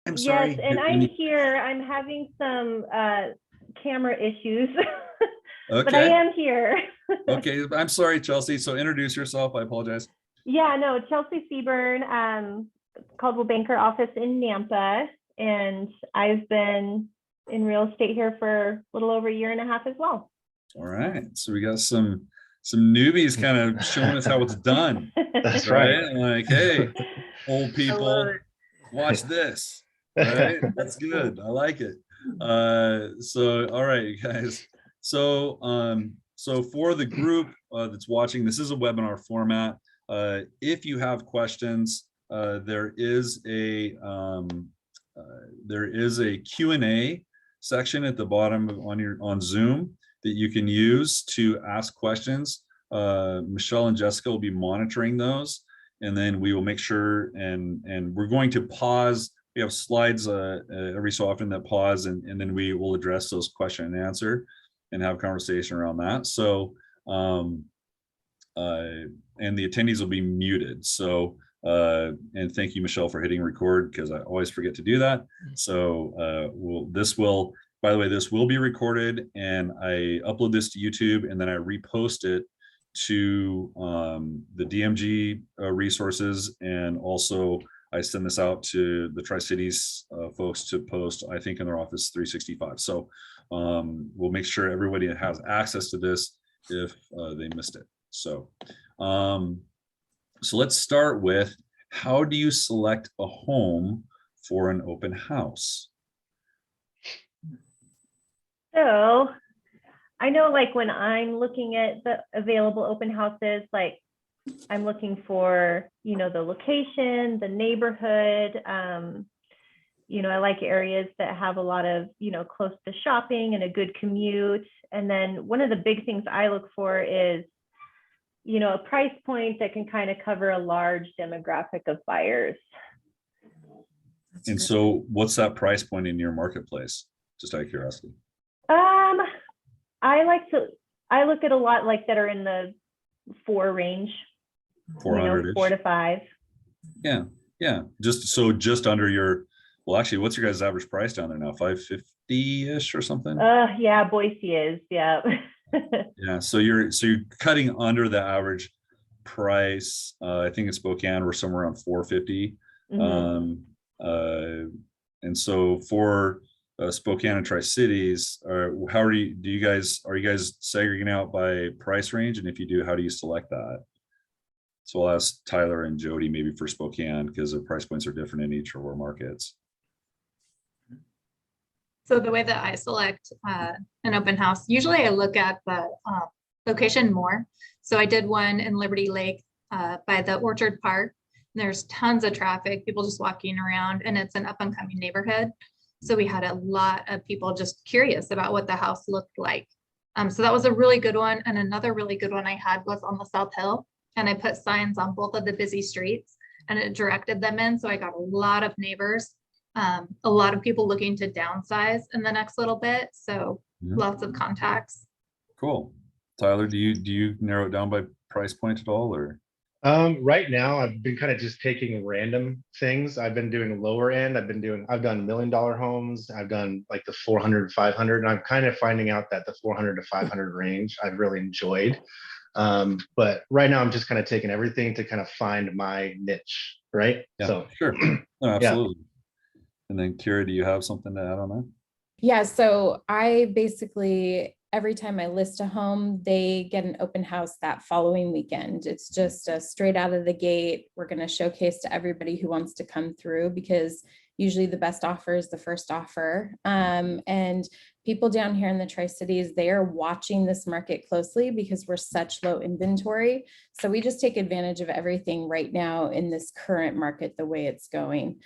I'm Yes, sorry. and I'm here. I'm having some camera issues, but I Okay. am here. Okay. I'm sorry, Chelsea. So introduce yourself. I apologize. Yeah, no, Chelsea Seaburn, Caldwell Banker office in Nampa, and I've been in real estate here for a little over a year and a half as well. All right. So we got some newbies kind of showing us how it's done. That's right. Right? Like, hey, old I people, love it. watch this. Right? That's good. I like it. So all right, you guys. So for the group that's watching, this is a webinar format. If you have questions, there is a Q&A section at the bottom on Zoom that you can use to ask questions. Michelle and Jessica will be monitoring those, and then we will make sure and we're going to pause. We have slides every so often that pause, and then we will address those question and answer and have conversation around that. So and the attendees will be muted. So and thank you, Michelle, for hitting record, because I always forget to do that. So by the way, this will be recorded, and I upload this to YouTube, and then I repost it to the DMG resources, and also I send this out to the Tri-Cities folks to post, I think, in their Office 365. So we'll make sure everybody has access to this if they missed it. So let's start with, how do you select a home for an open house? So I know, like, when I'm looking at the available open houses, like, I'm looking for, the location, the neighborhood. I like areas that have a lot of, close to shopping and a good commute. And then one of the big things I look for is, a price point that can kind of cover a large demographic of buyers. And so what's that price point in your marketplace? Just out of curiosity. I look at a lot like that are in the 4 range, 400-ish. 4 to 5. Yeah. Just under your, well, actually, what's your guys' average price down there now? 550-ish or something? Yeah, Boise is, yeah. Yeah, so you're cutting under the average price. I think in Spokane we're somewhere around 450. Mhm. And so for Spokane and Tri-Cities, how are you guys segregating out by price range? And if you do, how do you select that? So I'll ask Tyler and Jody maybe for Spokane, because the price points are different in each of our markets. So the way that I select an open house, usually I look at the location more. So I did one in Liberty Lake by the Orchard Park. There's tons of traffic, people just walking around, and it's an up and coming neighborhood. So we had a lot of people just curious about what the house looked like. So that was a really good one. And another really good one I had was on the South Hill, and I put signs on both of the busy streets, and it directed them in. So I got a lot of neighbors, a lot of people looking to downsize in the next little bit. So lots of contacts. Cool. Tyler, do you narrow it down by price point at all, or? Right now I've been kind of just taking random things. I've been doing lower end. I've done $1 million homes. I've done like the 400, 500, and I'm kind of finding out that the 400 to 500 range I've really enjoyed. But right now I'm just kind of taking everything to kind of find my niche, right? Yeah, so sure. No, absolutely. Yeah. And then Kira, do you have something to add on that? Yeah, so I basically, every time I list a home, they get an open house that following weekend. It's just straight out of the gate. We're going to showcase to everybody who wants to come through, because usually the best offer is the first offer. And people down here in the Tri-Cities, they are watching this market closely because we're such low inventory. So we just take advantage of everything right now in this current market, the way it's going.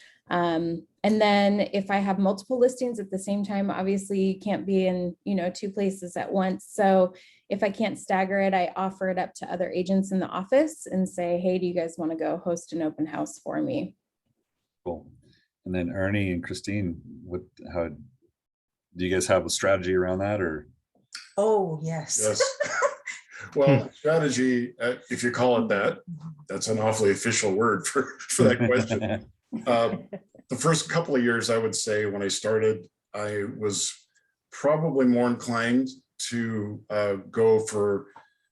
And then if I have multiple listings at the same time, obviously you can't be in, 2 places at once. So if I can't stagger it, I offer it up to other agents in the office and say, hey, do you guys want to go host an open house for me? Cool. And then Ernie and Christine, how do you guys have a strategy around that, or? Oh, yes. Yes. Well, strategy, if you call it that, that's an awfully official word for that question. the first couple of years, I would say when I started, I was probably more inclined to go for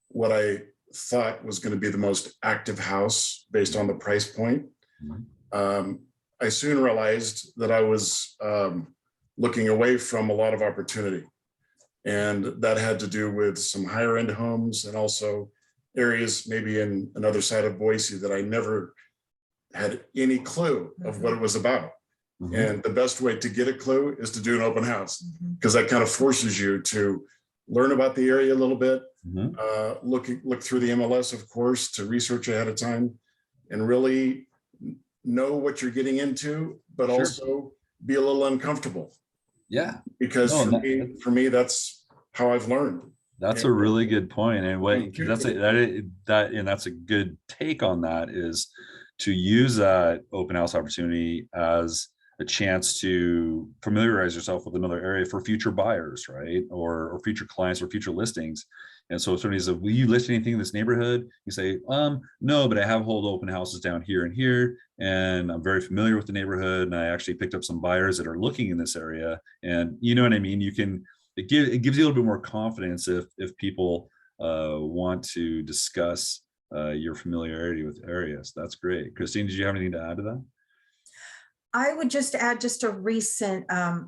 what I thought was going to be the most active house based on the price point. I soon realized that I was looking away from a lot of opportunity. And that had to do with some higher end homes and also areas maybe in another side of Boise that I never had any clue of what it was about. And the best way to get a clue is to do an open house, because that kind of forces you to learn about the area a little bit, look through the MLS, of course, to research ahead of time and really know what you're getting into, but Sure. also be a little uncomfortable. Yeah. Because No, for me, that's how I've learned. That's a really good point. And what Thank you. that's a good take on that, is to use that open house opportunity as a chance to familiarize yourself with another area for future buyers, right? Or future clients or future listings. And so if somebody says, will you list anything in this neighborhood? You say, no, but I have hold open houses down here and here, and I'm very familiar with the neighborhood. And I actually picked up some buyers that are looking in this area. And you know what I mean? It gives you a little bit more confidence if people want to discuss your familiarity with areas. That's great. Christine, did you have anything to add to that? I would just add just a recent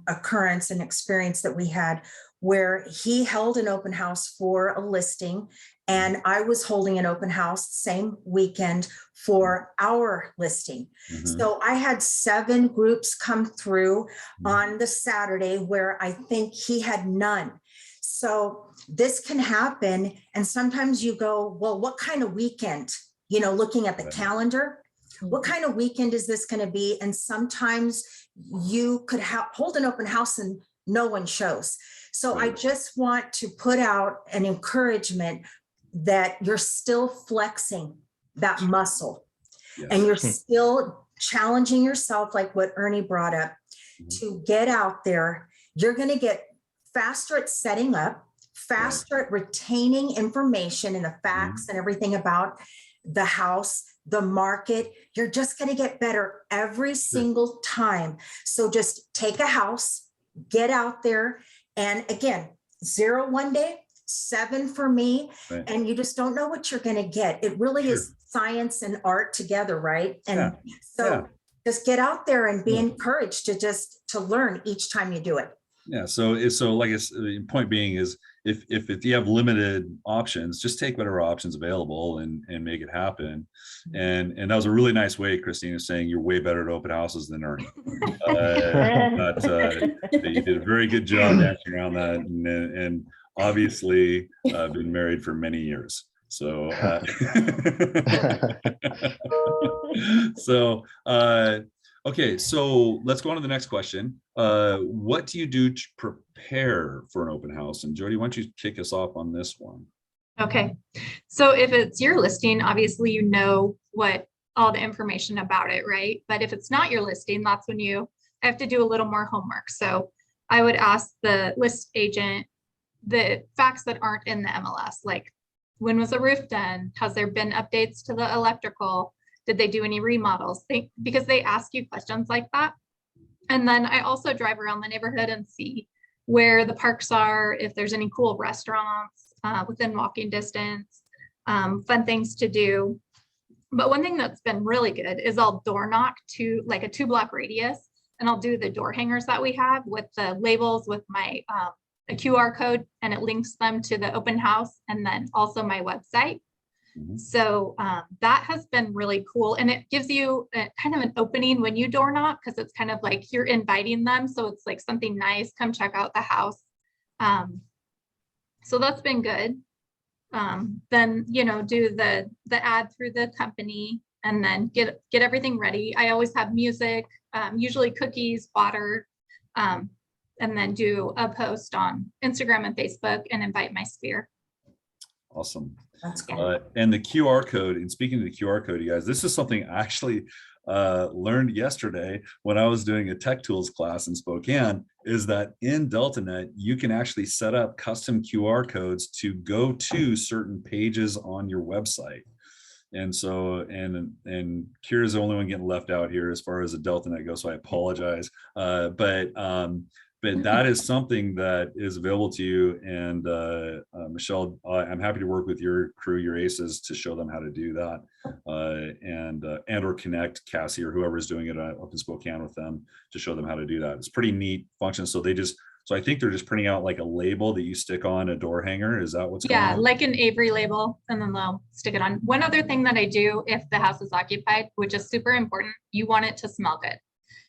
occurrence and experience that we had where he held an open house for a listing and I was holding an open house same weekend for our listing. So I had 7 groups come through on the Saturday where I think he had none. So this can happen. And sometimes you go, well, what kind of weekend, looking at the calendar, what kind of weekend is this going to be? And sometimes you could hold an open house and no one shows. So I just want to put out an encouragement that you're still flexing that muscle and you're still challenging yourself, like what Ernie brought up, to get out there. You're going to get faster at setting up, faster at retaining information and the facts and everything about the house, the market. You're just going to get better every single time. So just take a house, get out there. And again, 0 one day, 7 for me. And you just don't know what you're going to get. It really is science and art together, right? And just get out there and be encouraged to learn each time you do it. Yeah. So like the point being is if you have limited options, just take whatever options available and make it happen. And that was a really nice way, Christine is saying you're way better at open houses than Ernie. You did a very good job answering around that, and obviously been married for many years. So okay, so let's go on to the next question. What do you do to prepare for an open house? And Jody, why don't you kick us off on this one? Okay, so if it's your listing, obviously you know what all the information about it, right? But if it's not your listing, that's when you have to do a little more homework. So I would ask the list agent the facts that aren't in the MLS, like when was the roof done? Has there been updates to the electrical? Did they do any remodels? Because they ask you questions like that. And then I also drive around the neighborhood and see where the parks are, if there's any cool restaurants within walking distance, fun things to do. But one thing that's been really good is I'll door knock to like a 2-block radius, and I'll do the door hangers that we have with the labels with my a QR code, and it links them to the open house and then also my website. So that has been really cool. And it gives you kind of an opening when you door knock, because it's kind of like you're inviting them. So it's like something nice, come check out the house. So that's been good. Then, do the ad through the company and then get everything ready. I always have music, usually cookies, water, and then do a post on Instagram and Facebook and invite my sphere. Awesome. That's cool. And the QR code, and speaking of the QR code, you guys, this is something I actually learned yesterday when I was doing a tech tools class in Spokane, is that in DeltaNet, you can actually set up custom QR codes to go to certain pages on your website. And so, and Kira's the only one getting left out here as far as the Delta Net goes, so I apologize. But that is something that is available to you. And Michelle, I'm happy to work with your crew, your aces, to show them how to do that, and or connect Cassie or whoever's doing it up in Spokane with them to show them how to do that. It's pretty neat function. So I think they're just printing out like a label that you stick on a door hanger. Is that what's going Yeah, on? like an Avery label, and then they'll stick it on. One other thing that I do if the house is occupied, which is super important, you want it to smell good.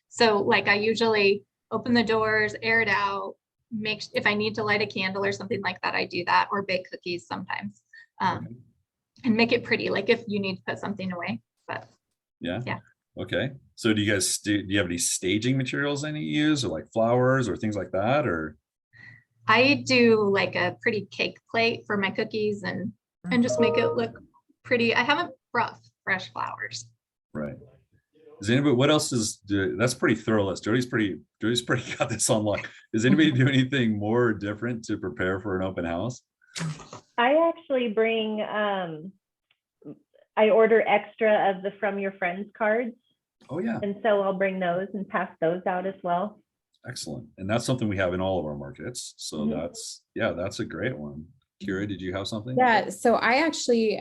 So like I usually open the doors, air it out, if I need to light a candle or something like that, I do that, or bake cookies sometimes. Okay. And make it pretty, like if you need to put something away, but Yeah. Yeah. Okay. So do you guys do you have any staging materials that you use, or like flowers or things like that, or? I do like a pretty cake plate for my cookies and just make it look pretty. I haven't brought fresh flowers. Right. Does anybody, what else that's pretty thorough list. Jody's pretty got this on lock. Does anybody do anything more different to prepare for an open house? I actually bring, I order extra of the From Your Friends cards. Oh, yeah. And so I'll bring those and pass those out as well. Excellent. And that's something we have in all of our markets. So Mhm. that's a great one. Kira, did you have something? Yeah, so I actually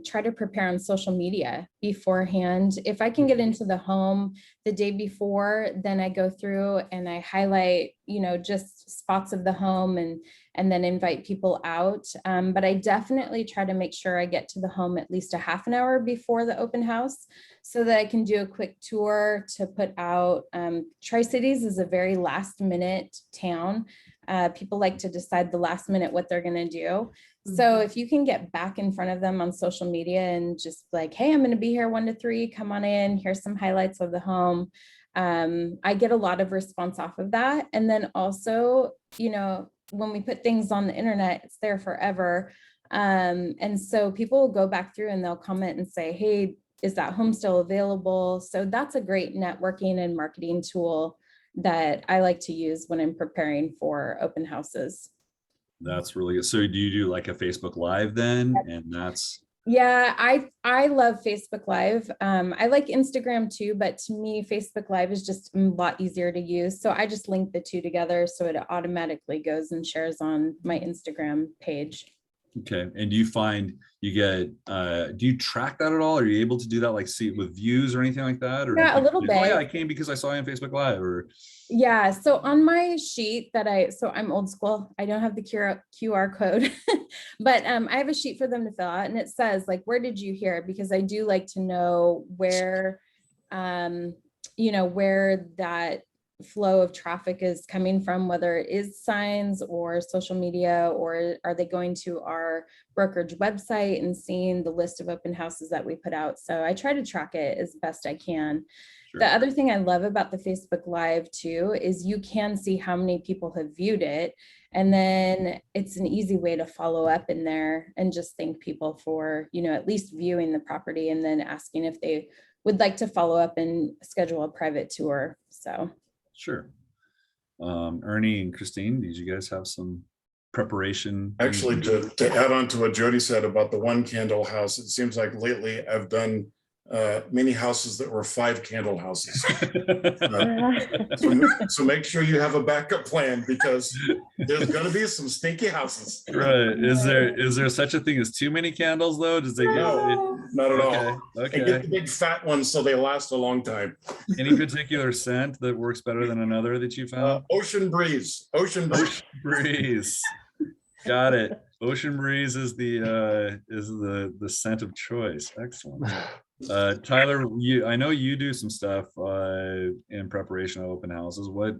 try to prepare on social media beforehand. If I can get into the home the day before, then I go through and I highlight, just spots of the home and then invite people out. But I definitely try to make sure I get to the home at least a half an hour before the open house so that I can do a quick tour to put out. Tri-Cities is a very last minute town. People like to decide the last minute what they're going to do. So if you can get back in front of them on social media and just like, hey, I'm going to be here 1 to 3, come on in, here's some highlights of the home. I get a lot of response off of that. And then also, when we put things on the internet, it's there forever. And so people will go back through and they'll comment and say, hey, is that home still available? So that's a great networking and marketing tool that I like to use when I'm preparing for open houses. That's really good. So do you do like a Facebook Live then? And that's. Yeah, I love Facebook Live. I like Instagram too, but to me, Facebook Live is just a lot easier to use. So I just link the two together so it automatically goes and shares on my Instagram page. Okay. And do you find you get, do you track that at all? Are you able to do that, like see it with views or anything like that? Or Yeah, a little Oh bit. yeah, I came because I saw you on Facebook Live, or. Yeah, so on my sheet so I'm old school, I don't have the QR code, but I have a sheet for them to fill out and it says like, where did you hear it? Because I do like to know where, where that flow of traffic is coming from, whether it is signs or social media, or are they going to our brokerage website and seeing the list of open houses that we put out. So I try to track it as best I can. Sure. The other thing I love about the Facebook Live too, is you can see how many people have viewed it. And then it's an easy way to follow up in there and just thank people for, at least viewing the property and then asking if they would like to follow up and schedule a private tour. So. Sure. Ernie and Christine, did you guys have some preparation? Actually, to add on to what Jody said about the 1 candle house, it seems like lately I've done many houses that were 5 candle houses. So make sure you have a backup plan because there's going to be some stinky houses. Right. Is there such a thing as too many candles though? Does they No, not at all. And Okay. get the big fat ones so they last a long time. Any particular scent that works better than another that you found? Ocean breeze. Ocean breeze. Breeze. Got it. Ocean breeze is the scent of choice. Excellent. Tyler, I know you do some stuff in preparation of open houses. What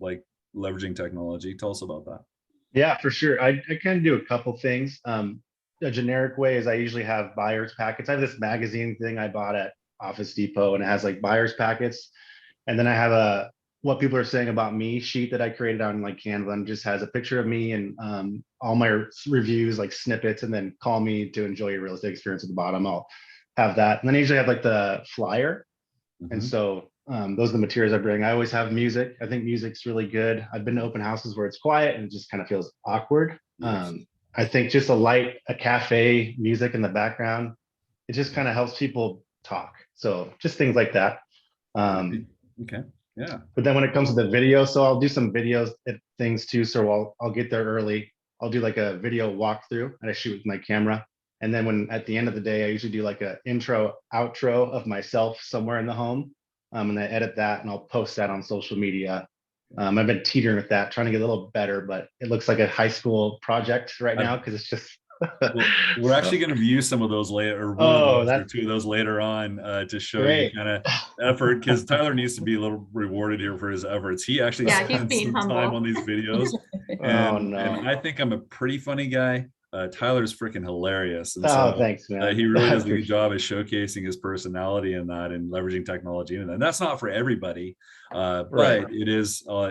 like leveraging technology? Tell us about that. Yeah, for sure. I kind of do a couple things. A generic way is I usually have buyer's packets. I have this magazine thing I bought at Office Depot and it has like buyer's packets. And then I have what people are saying about me sheet that I created on like Canva, and just has a picture of me and all my reviews, like snippets, and then call me to enjoy your real estate experience at the bottom. I'll have that. And then I usually have like the flyer. And so those are the materials I bring. I always have music. I think music's really good. I've been to open houses where it's quiet and it just kind of feels awkward. Yes. I think just a cafe music in the background it just kind of helps people talk. So just things like that. Okay, yeah, But then when it comes to the video, so I'll do some videos things too. So I'll get there early. I'll do like a video walkthrough and I shoot with my camera. And then when at the end of the day, I usually do like a intro, outro of myself somewhere in the home. And I edit that and I'll post that on social media. I've been teetering with that, trying to get a little better, but it looks like a high school project right now because it's just. well, we're actually going to view some of those later, or one Oh, of those or that's two of those later on, to show great. you kind of effort, because Tyler needs to be a little rewarded here for his efforts. He actually Yeah, he's spends being some time humble. on these videos, Oh, and no. I think I'm a pretty funny guy. Tyler's freaking hilarious, and Oh, so thanks, man. he really I does a good appreciate job of showcasing his personality in that and leveraging technology in that. And that's not for everybody, Right. but it is. I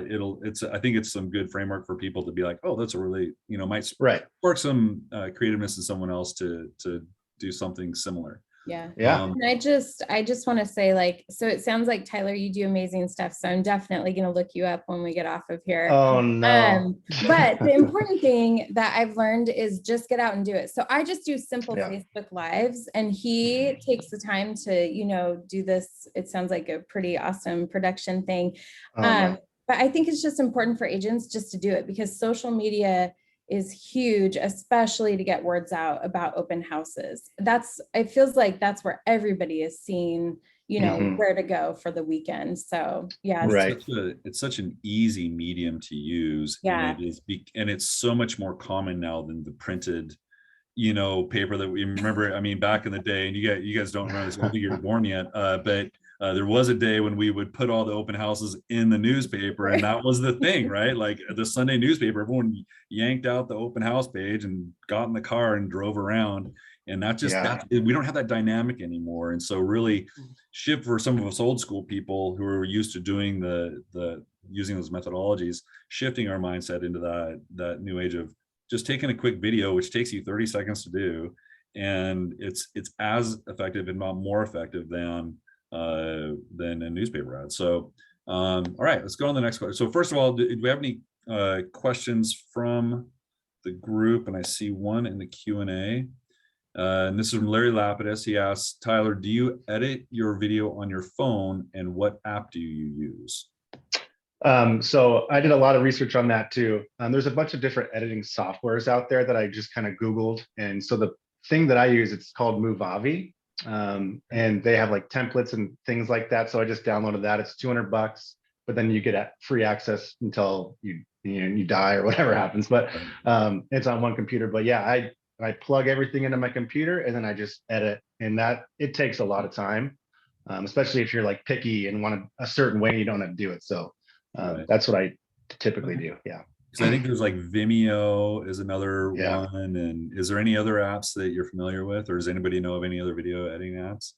think it's some good framework for people to be like, oh, that's a really, might Right. spark some creativeness in someone else to do something similar. Yeah. Yeah. And I just want to say, like, so it sounds like, Tyler, you do amazing stuff. So I'm definitely going to look you up when we get off of here. Oh, no. But the important thing that I've learned is just get out and do it. So I just do simple Yeah. Facebook lives, and he takes the time to, do this. It sounds like a pretty awesome production thing. Oh, no. But I think it's just important for agents just to do it, because social media is huge, especially to get words out about open houses. It feels like that's where everybody is seeing, Mhm. where to go for the weekend. So yeah. Right. It's such an easy medium to use. Yeah. And it's so much more common now than the printed, paper that we remember. I mean, back in the day, and you guys don't remember this, I don't think you were born yet, but there was a day when we would put all the open houses in the newspaper, and that was the thing, right? Like the Sunday newspaper, everyone yanked out the open house page and got in the car and drove around. And we don't have that dynamic anymore. And so really shift for some of us old school people who are used to doing the using those methodologies, shifting our mindset into that new age of just taking a quick video, which takes you 30 seconds to do. And it's as effective, if not more effective than a newspaper ad. So, all right, let's go on to the next question. So first of all, do we have any questions from the group? And I see one in the Q&A. And this is from Larry Lapidus. He asks, Tyler, do you edit your video on your phone, and what app do you use? So I did a lot of research on that too. There's a bunch of different editing softwares out there that I just kind of Googled. And so the thing that I use, it's called Movavi. And they have like templates and things like that. So I just downloaded that. It's $200, but then you get free access until you die or whatever happens. But it's on one computer. But yeah, I plug everything into my computer and then I just edit, and that it takes a lot of time, especially if you're like picky and want a certain way, you don't have to do it. So Right. that's what I typically do. Yeah. So I think there's like Vimeo is another Yeah. one. And is there any other apps that you're familiar with, or does anybody know of any other video editing apps?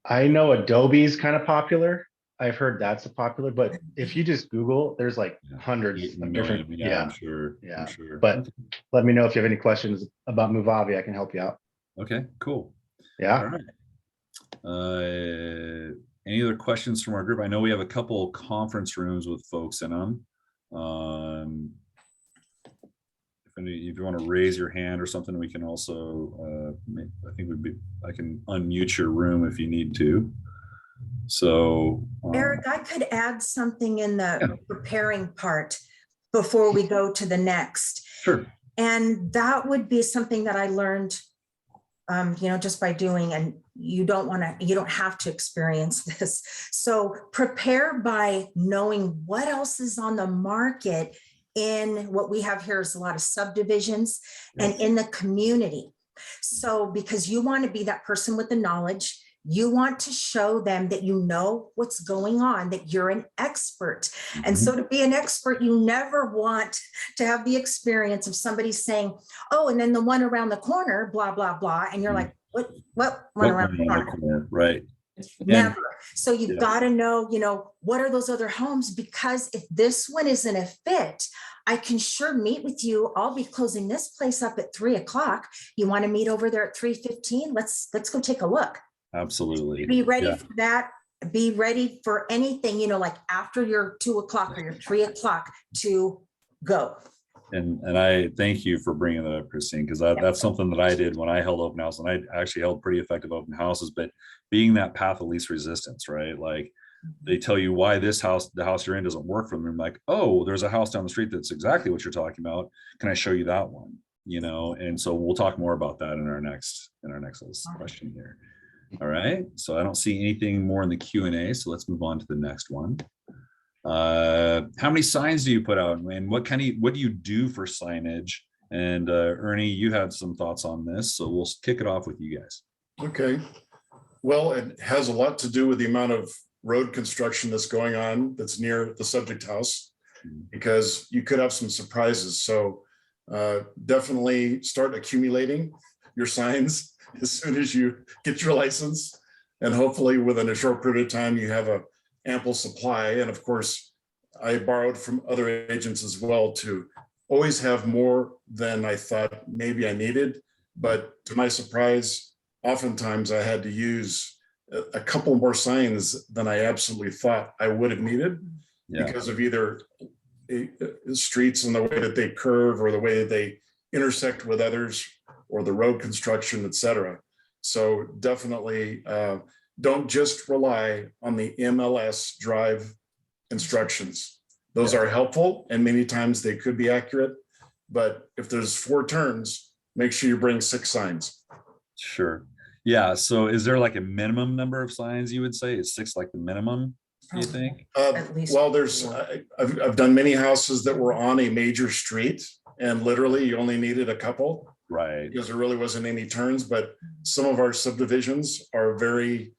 I know Adobe's kind of popular. I've heard that's popular, but if you just Google, there's like hundreds of different. I'm sure. Yeah. I'm sure. But let me know if you have any questions about Movavi. I can help you out. Okay, cool. Yeah. All right. Any other questions from our group? I know we have a couple conference rooms with folks in them. If you want to raise your hand or something, we can also, I can unmute your room if you need to. So. Eric, I could add something in the preparing part before we go to the next. Sure. And that would be something that I learned, just by doing, and you don't have to experience this. So prepare by knowing what else is on the market in what we have here is a lot of subdivisions and in the community. So because you want to be that person with the knowledge, you want to show them that you know what's going on, that you're an expert. And so to be an expert, you never want to have the experience of somebody saying, oh, and then the one around the corner, blah, blah, blah. And you're like, what one around the corner? Right. Never. So you've got to know, what are those other homes? Because if this one isn't a fit, I can sure meet with you. I'll be closing this place up at 3:00. You want to meet over there at 3:15? Let's go take a look. Absolutely. Be ready for that. Be ready for anything, like after your 2:00 or your 3:00 to go. And I thank you for bringing that up, Christine, because that's something that I did when I held open house, and I actually held pretty effective open houses, but being that path of least resistance, right? Like they tell you why this house, the house you're in doesn't work for them. I'm like, oh, there's a house down the street that's exactly what you're talking about. Can I show you that one? You know, and so we'll talk more about that in our next question here. All right. So I don't see anything more in the Q&A. So let's move on to the next one. How many signs do you put out, and what do you do for signage? And Ernie, you had some thoughts on this, so we'll kick it off with you guys. Okay. Well, it has a lot to do with the amount of road construction that's going on that's near the subject house, because you could have some surprises. So definitely start accumulating your signs as soon as you get your license. And hopefully within a short period of time, you have a ample supply. And of course, I borrowed from other agents as well to always have more than I thought maybe I needed. But to my surprise, oftentimes I had to use a couple more signs than I absolutely thought I would have needed, because of either streets and the way that they curve or the way that they intersect with others or the road construction, et cetera. So definitely don't just rely on the MLS drive instructions. Those are helpful, and many times they could be accurate, but if there's 4 turns, make sure you bring 6 signs. Sure. Yeah. So is there like a minimum number of signs you would say? Is 6 like the minimum, do you think? At least Well, there's, 4. I've done many houses that were on a major street, and literally you only needed a couple Right. because there really wasn't any turns, but some of our subdivisions are very,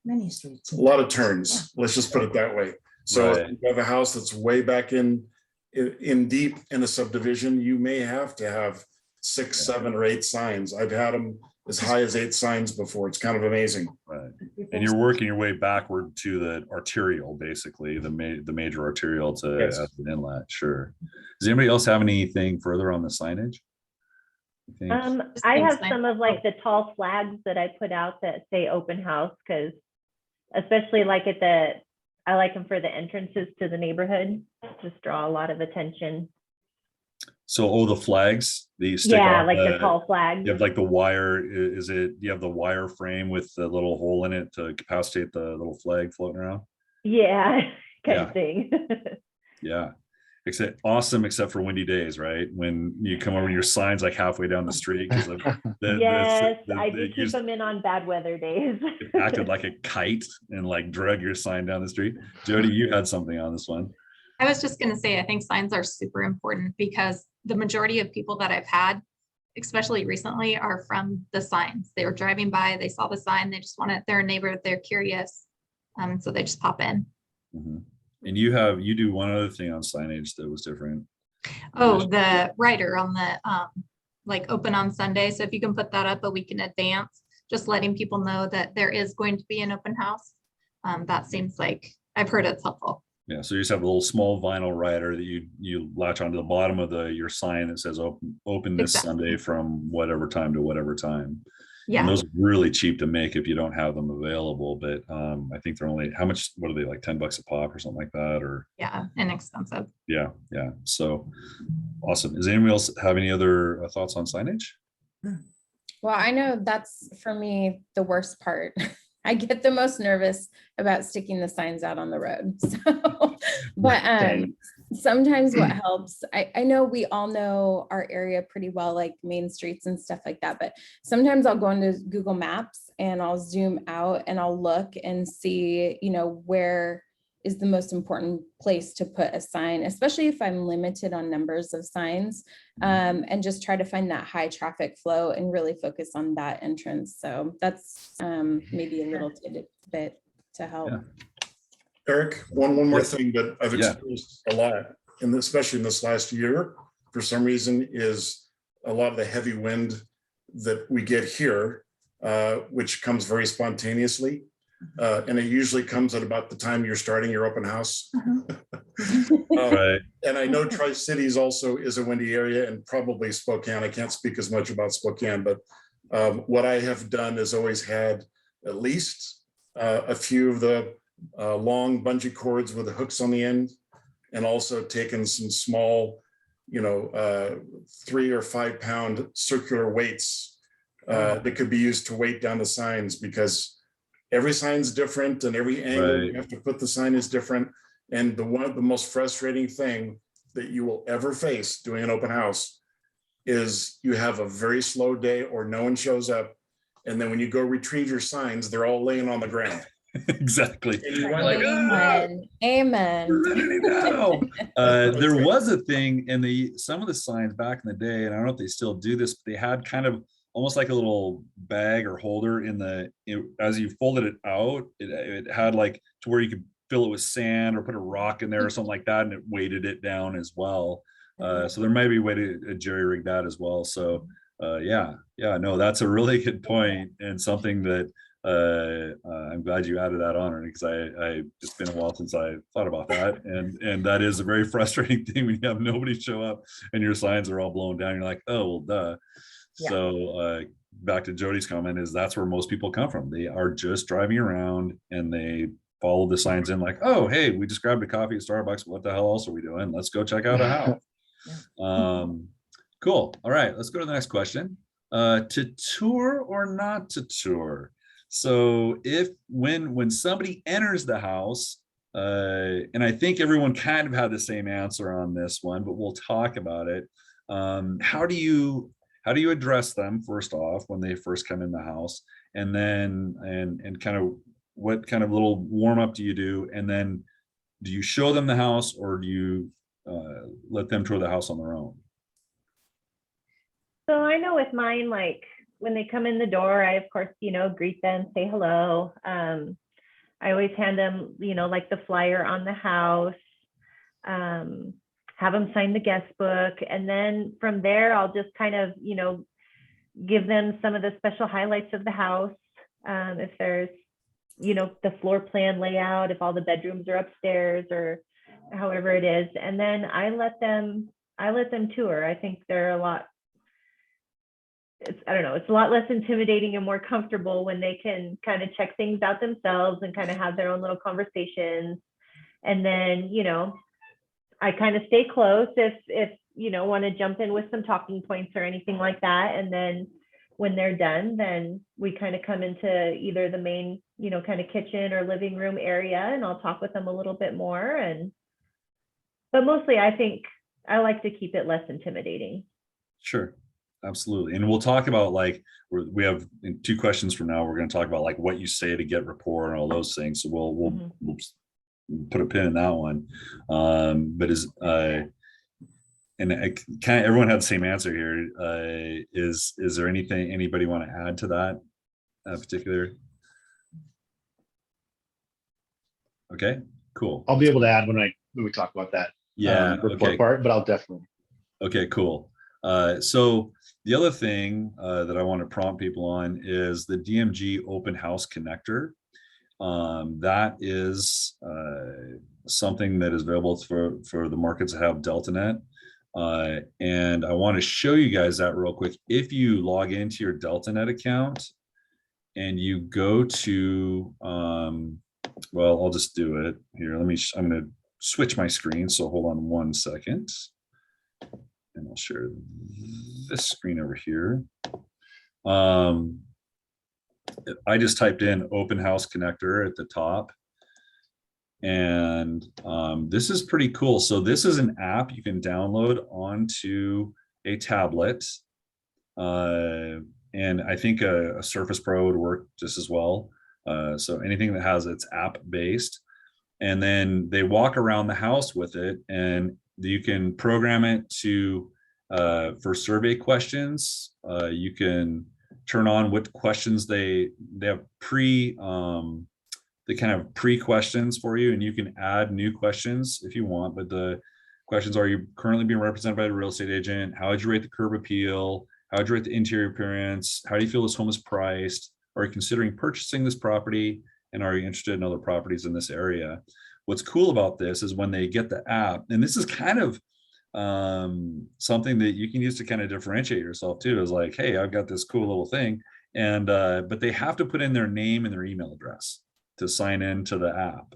Many streets. a lot of turns, let's just put it that way. So Right. if you have a house that's way back in deep in a subdivision, you may have to have 6, 7, or 8 signs. I've had them as high as 8 signs before. It's kind of amazing. Right. And you're working your way backward to the arterial, basically the major arterial to Yes. as an inlet. Sure. Does anybody else have anything further on the signage? I think- I Thanks, have Mike. some of like the tall flags that I put out that say open house, because especially like I like them for the entrances to the neighborhood, just draw a lot of attention. So, the flags, the stick Yeah, on like the tall flags. You have like the wire, you have the wire frame with the little hole in it to capacitate the little flag floating around? Yeah, kind Yeah. of thing. Yeah. Except for windy days, right? When you come over your signs like halfway down the street. 'Cause Yes, I do you keep them in on bad weather days. acted like a kite and like drug your sign down the street. Jody, you had something on this one. I was just gonna say, I think signs are super important because the majority of people that I've had, especially recently, are from the signs. They were driving by, they saw the sign, they just wanted, they're a neighbor, they're curious. So they just pop in. Mhm. And you do one other thing on signage that was different. Oh, the writer on the, like open on Sunday. So if you can put that up a week in advance, just letting people know that there is going to be an open house. That seems like, I've heard it's helpful. Yeah, so you just have a little small vinyl rider that you latch onto the bottom of your sign that says open this Exactly. Sunday from whatever time to whatever time. And Yeah, those are really cheap to make if you don't have them available, but I think they're only, how much, what are they, like $10 a pop or something like that? Or yeah, inexpensive. yeah. So awesome. Does anyone else have any other thoughts on signage? Well, I know that's for me the worst part. I get the most nervous about sticking the signs out on the road. So, but sometimes what helps, I know we all know our area pretty well, like main streets and stuff like that, but sometimes I'll go into Google Maps and I'll zoom out and I'll look and see, where is the most important place to put a sign, especially if I'm limited on numbers of signs, and just try to find that high traffic flow and really focus on that entrance. So that's maybe a little bit to help. Yeah. Eric, one more Yes. thing that I've Yeah. experienced a lot, and especially in this last year, for some reason, is a lot of the heavy wind that we get here, which comes very spontaneously. And it usually comes at about the time you're starting your open house. Right. And I know Tri-Cities also is a windy area, and probably Spokane. I can't speak as much about Spokane, but what I have done is always had at least a few of the long bungee cords with the hooks on the end, and also taken some small 3 or 5 pound circular weights that could be used to weight down the signs, because every sign's different and every angle you Right. have to put the sign is different. And the most frustrating thing that you will ever face doing an open house is you have a very slow day or no one shows up. And then when you go retrieve your signs, they're all laying on the ground. Exactly. And you want like, "Ah!" Amen. Amen. No. There was a thing in some of the signs back in the day, and I don't know if they still do this, but they had kind of almost like a little bag or holder as you folded it out, it had like to where you could fill it with sand or put a rock in there or something like that, and it weighted it down as well. So there might be a way to jerry rig that as well. So yeah, no, that's a really good point, and something that I'm glad you added that on, because it's been a while since I thought about that, and that is a very frustrating thing when you have nobody show up and your signs are all blown down. You're like, oh well, duh. Yeah. So back to Jody's comment, is that's where most people come from. They are just driving around and they follow the signs in like, oh hey, we just grabbed a coffee at Starbucks. What the hell else are we doing? Let's go check out a house. Cool. All right, let's go to the next question. To tour or not to tour? So when somebody enters the house, and I think everyone kind of had the same answer on this one, but we'll talk about it. How do you address them first off when they first come in the house, and then and kind of what kind of little warm up do you do, and then do you show them the house, or do you let them tour the house on their own? So I know with mine, like when they come in the door, I of course, greet them, say hello. I always hand them, like the flyer on the house, have them sign the guest book. And then from there, I'll just kind of, give them some of the special highlights of the house. If there's, the floor plan layout, if all the bedrooms are upstairs or however it is. And then I let them tour. I think they're it's a lot less intimidating and more comfortable when they can kind of check things out themselves and kind of have their own little conversations. And then, I kind of stay close if want to jump in with some talking points or anything like that. And then when they're done, then we kind of come into either the main, kind of kitchen or living room area, and I'll talk with them a little bit more. But mostly I think I like to keep it less intimidating. Sure. Absolutely. And we'll talk about we have in 2 questions from now, we're going to talk about what you say to get rapport and all those things. So we'll put a pin in that one. But kind of everyone had the same answer here. Is there anything anybody want to add to that particular? Okay, cool. I'll be able to add when we talk about that. Yeah. Report part, but I'll definitely. Okay, cool. So the other thing that I want to prompt people on is the DMG Open House Connector. That is something that is available for the markets that have DeltaNet. And I want to show you guys that real quick. If you log into your DeltaNet account and you go to, well, I'll just do it here. I'm going to switch my screen. So hold on 1 second. And I'll share this screen over here. I just typed in Open House Connector at the top. And this is pretty cool. So this is an app you can download onto a tablet. And I think a Surface Pro would work just as well. So anything that has it's app based. And then they walk around the house with it, and you can program it to for survey questions. You can turn on what questions they have they kind of pre-questions for you, and you can add new questions if you want. But the questions are: you currently being represented by the real estate agent? How would you rate the curb appeal? How would you rate the interior appearance? How do you feel this home is priced? Are you considering purchasing this property? And are you interested in other properties in this area? What's cool about this is when they get the app, and this is kind of something that you can use to kind of differentiate yourself too, is like, hey, I've got this cool little thing. And but they have to put in their name and their email address to sign in to the app,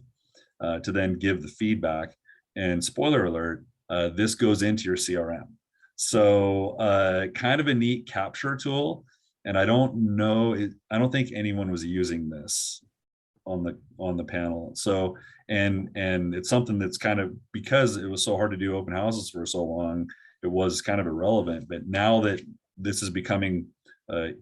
to then give the feedback. And spoiler alert, this goes into your CRM. So kind of a neat capture tool. And I don't know, I don't think anyone was using this on the panel. So, and it's something that's kind of, because it was so hard to do open houses for so long, it was kind of irrelevant. But now that this is becoming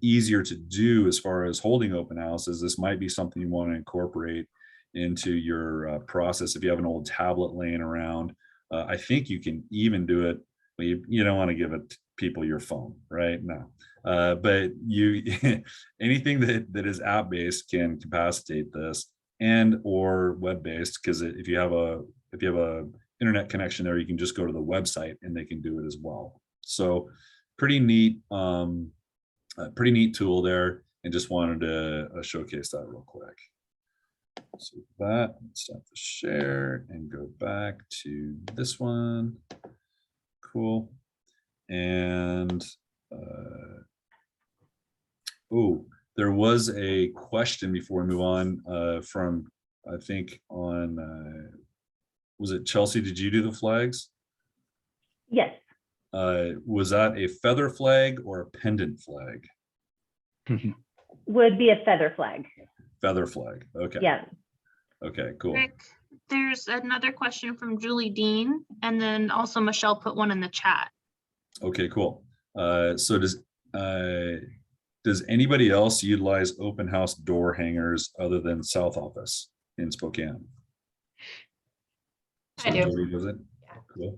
easier to do as far as holding open houses, this might be something you want to incorporate into your process. If you have an old tablet laying around, I think you can even do it. But you don't want to give it people your phone, right? No. But you anything that is app based can capacitate this, and or web based, because if you have a internet connection there, you can just go to the website and they can do it as well. So pretty neat tool there, and just wanted to showcase that real quick. So that, stop the share and go back to this one. Cool. And oh, there was a question before we move on from, I think on, was it Chelsea? Did you do the flags? Yes. Was that a feather flag or a pendant flag? Would be a feather flag. Feather flag. Okay. Yeah. Okay, cool. Rick, there's another question from Julie Dean, and then also Michelle put one in the chat. Okay, cool. So does anybody else utilize open house door hangers other than South Office in Spokane? I do. Jody does it? Cool.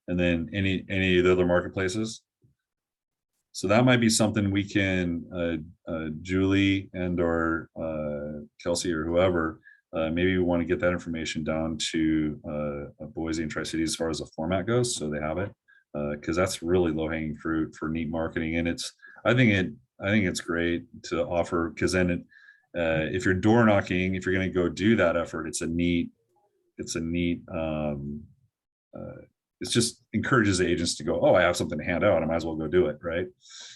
And then any of the other marketplaces? So that might be something we can, Julie and or Kelsey or whoever, maybe we want to get that information down to Boise and Tri-Cities as far as the format goes, so they have it, because that's really low-hanging fruit for neat marketing. And I think it's great to offer, because then if you're door knocking, if you're going to go do that effort, it just encourages the agents to go, oh, I have something to hand out, I might as well go do it, right?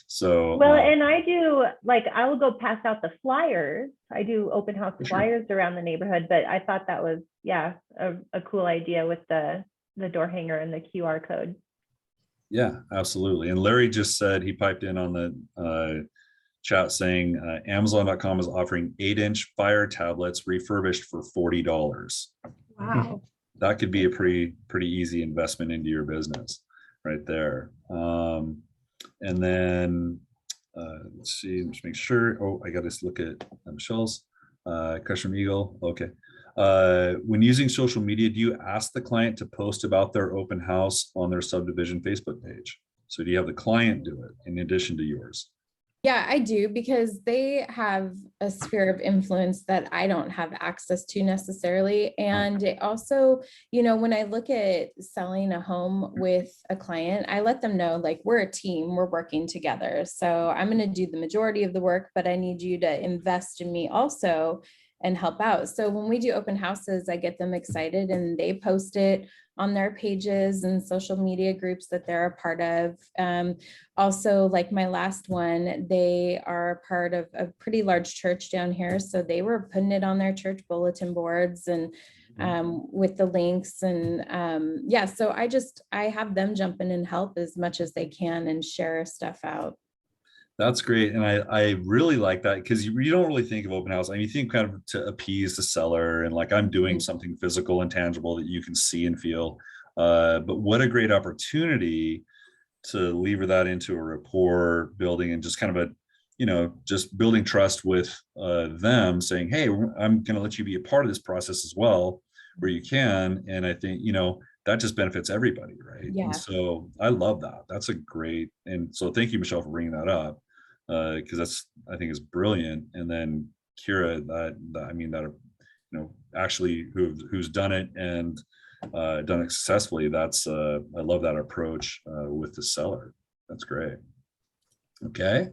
So Well, and I do, like, I will go pass out the flyers. I do open house For sure. flyers around the neighborhood, but I thought that was, yeah, a cool idea with the door hanger and the QR code. yeah, absolutely. And Larry just said, he piped in on the chat saying Amazon.com is offering 8-inch fire tablets refurbished for $40. Wow. That could be a pretty easy investment into your business right there. And then let's see, just make sure. Oh, I got to look at Michelle's question from Eagle. Okay. When using social media, do you ask the client to post about their open house on their subdivision Facebook page? So do you have the client do it in addition to yours? Yeah, I do, because they have a sphere of influence that I don't have access to necessarily. And it also, when I look at selling a home with a client, I let them know, like, we're a team, we're working together. So I'm going to do the majority of the work, but I need you to invest in me also and help out. So when we do open houses, I get them excited and they post it on their pages and social media groups that they're a part of. Also, like my last one, they are a part of a pretty large church down here. So they were putting it on their church bulletin boards and with the links. And yeah, so I have them jump in and help as much as they can and share stuff out. That's great. And I really like that, because you don't really think of open house. I mean, you think kind of to appease the seller and like, I'm doing something physical and tangible that you can see and feel. But what a great opportunity to lever that into a rapport building and just kind of just building trust with them, saying, hey, I'm going to let you be a part of this process as well, where you can. And I think, that just benefits everybody, right? Yeah. And so I love that. That's a great, and so thank you, Michelle, for bringing that up, because I think is brilliant. And then Kira, actually who's done it and done it successfully. That's I love that approach with the seller. That's great. Okay.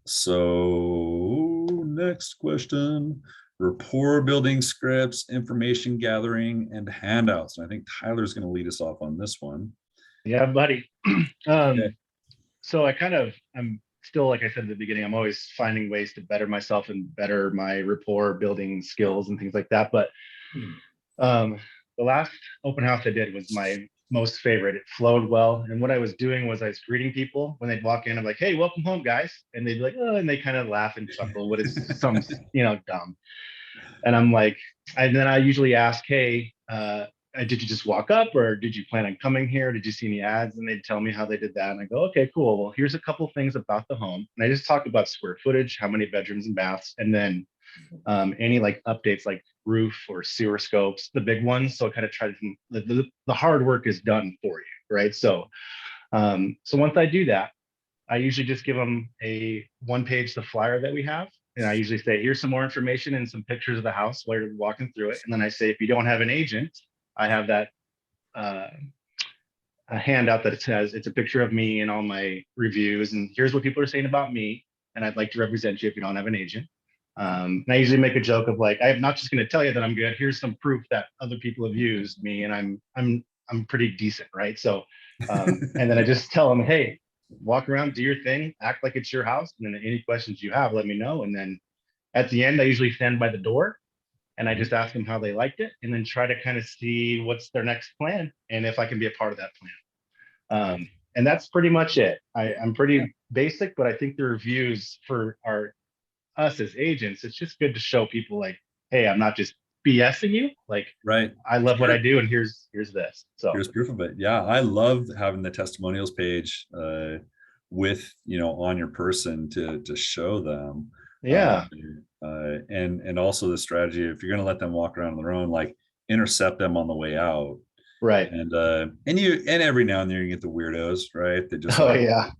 So next question. Rapport building scripts, information gathering, and handouts. And I think Tyler's going to lead us off on this one. Yeah, buddy. Okay. So I'm still, like I said at the beginning, I'm always finding ways to better myself and better my rapport building skills and things like that. But the last open house I did was my most favorite. It flowed well. And what I was doing was I was greeting people when they'd walk in. I'm like, hey, welcome home, guys. And they'd be like, oh, and they kind of laugh and chuckle, but it's some, dumb. And I'm like, and then I usually ask, hey, did you just walk up or did you plan on coming here? Did you see any ads? And they'd tell me how they did that. And I go, okay, cool. Well, here's a couple things about the home. And I just talk about square footage, how many bedrooms and baths, and then any like updates like roof or sewer scopes, the big ones. So I kind of try to, the hard work is done for you, right? So, so once I do that, I usually just give them a one-page, the flyer that we have. And I usually say, here's some more information and some pictures of the house while you're walking through it. And then I say, if you don't have an agent, I have that a handout that says it's a picture of me and all my reviews. And here's what people are saying about me. And I'd like to represent you if you don't have an agent. And I usually make a joke of like, I'm not just going to tell you that I'm good. Here's some proof that other people have used me and I'm pretty decent, right? So, and then I just tell them, hey, walk around, do your thing, act like it's your house. And then any questions you have, let me know. And then at the end, I usually stand by the door and I just ask them how they liked it and then try to kind of see what's their next plan and if I can be a part of that plan. And that's pretty much it. I'm pretty basic, but I think the reviews for us as agents, it's just good to show people like, hey, I'm not just BSing you. Like, Right. I love what I do, and here's this. So Here's proof of it. Yeah, I love having the testimonials page with on your person to show them. yeah, And also the strategy, if you're going to let them walk around on their own, like intercept them on the way out. right. And every now and then you get the weirdos, right? They just Yeah,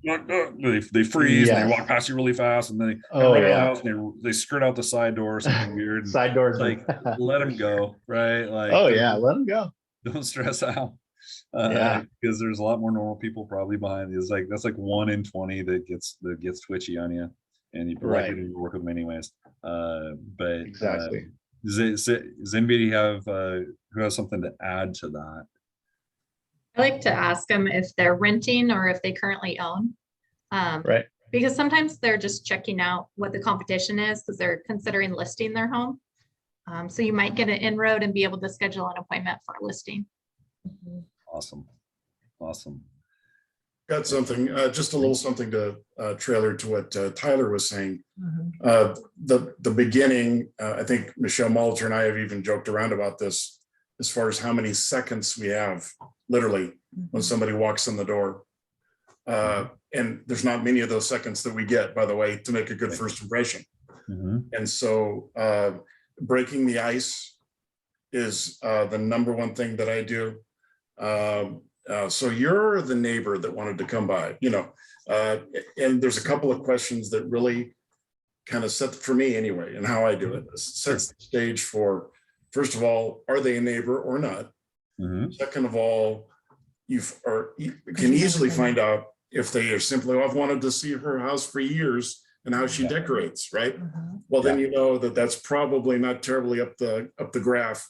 they freeze and Yes. they walk past you really fast and then they Oh, run yeah. out and they skirt out the side door or something weird. And side doors. like let them go, right? Like Oh yeah, let them go. don't stress out. Yeah. Because there's a lot more normal people probably behind you. It's like that's like 1 in 20 that gets twitchy on you, and you Right. likely to work with them anyways. But Exactly. does anybody have who has something to add to that? I like to ask them if they're renting or if they currently own. Right. Because sometimes they're just checking out what the competition is because they're considering listing their home. So you might get an inroad and be able to schedule an appointment for a listing. Awesome. Got something, just a little something to trailer to what Tyler was saying. Mhm. The beginning, I think Michelle Molitor and I have even joked around about this as far as how many seconds we have literally when somebody walks in the door. And there's not many of those seconds that we get, by the way, to make a good first impression. Mhm. And so breaking the ice is the number one thing that I do. So you're the neighbor that wanted to come by, and there's a couple of questions that really kind of set, for me anyway, and how I do it, sets the stage for, first of all, are they a neighbor or not? Mhm. Second of all, you can easily find out if they are simply, oh, I've wanted to see her house for years and how she decorates, right? Mhm. Well, then you know that that's probably not terribly up the graph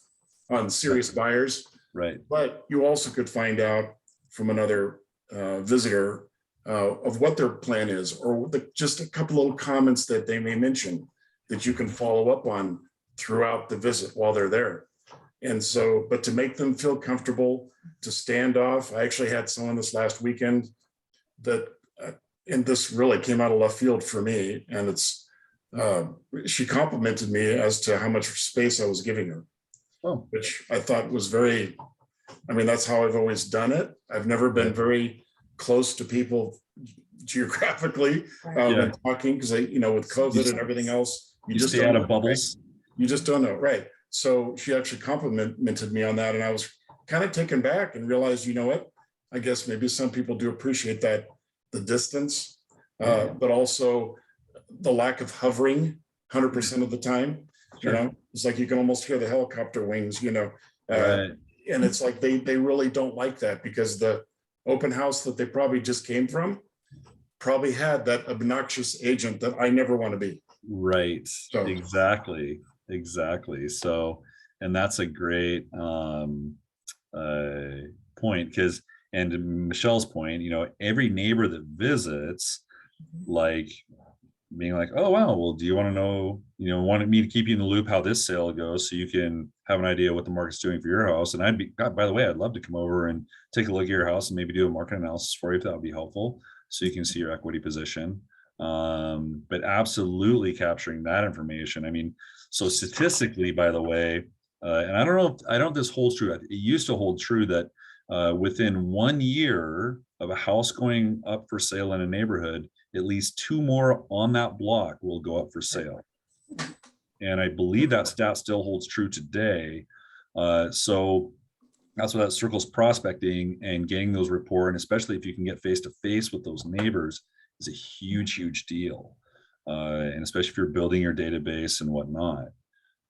on serious buyers. Right. But you also could find out from another visitor of what their plan is, or just a couple little comments that they may mention that you can follow up on throughout the visit while they're there. And so, but to make them feel comfortable, to stand off. I actually had someone this last weekend that, and this really came out of left field for me, and she complimented me as to how much space I was giving her. Oh. Which I thought was very, that's how I've always done it. I've never been very close to people geographically when talking, because with COVID and everything else, you just stay out of bubbles. Right? You just don't know, right? So she actually complimented me on that, and I was kind of taken back and realized, you know what? I guess maybe some people do appreciate that, the distance, but also the lack of hovering 100% of the time. Sure. It's like you can almost hear the helicopter wings, Right. And it's like they really don't like that, because the open house that they probably just came from probably had that obnoxious agent that I never want to be. Right. So- Exactly. So, and that's a great point, because, and to Michelle's point, every neighbor that visits, like, being like, oh, wow, well, do you want to know, wanted me to keep you in the loop how this sale goes so you can have an idea what the market's doing for your house. And God, by the way, I'd love to come over and take a look at your house and maybe do a market analysis for you if that would be helpful, so you can see your equity position. But absolutely capturing that information. I mean, so statistically, by the way, and I don't know if this holds true. It used to hold true that within 1 year of a house going up for sale in a neighborhood, at least 2 more on that block will go up for sale. And I believe that stat still holds true today. So that's what that circles prospecting and getting those rapport, and especially if you can get face to face with those neighbors, is a huge, huge deal. And especially if you're building your database and whatnot.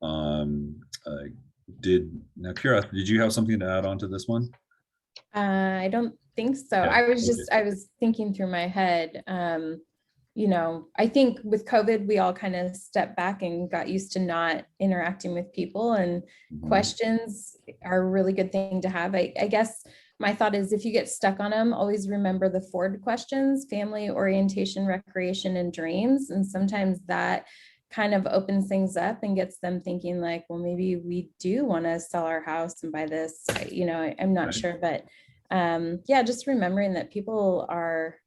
Kira, did you have something to add on to this one? I don't think so. Yeah, I was thinking through my head. I think with COVID, we all kind of stepped back and got used to not interacting with people, and questions are a really good thing to have. I guess my thought is, if you get stuck on them, always remember the Ford questions: family, orientation, recreation, and dreams. And sometimes that kind of opens things up and gets them thinking like, well, maybe we do want to sell our house and buy this. I'm not sure, but just remembering that people are,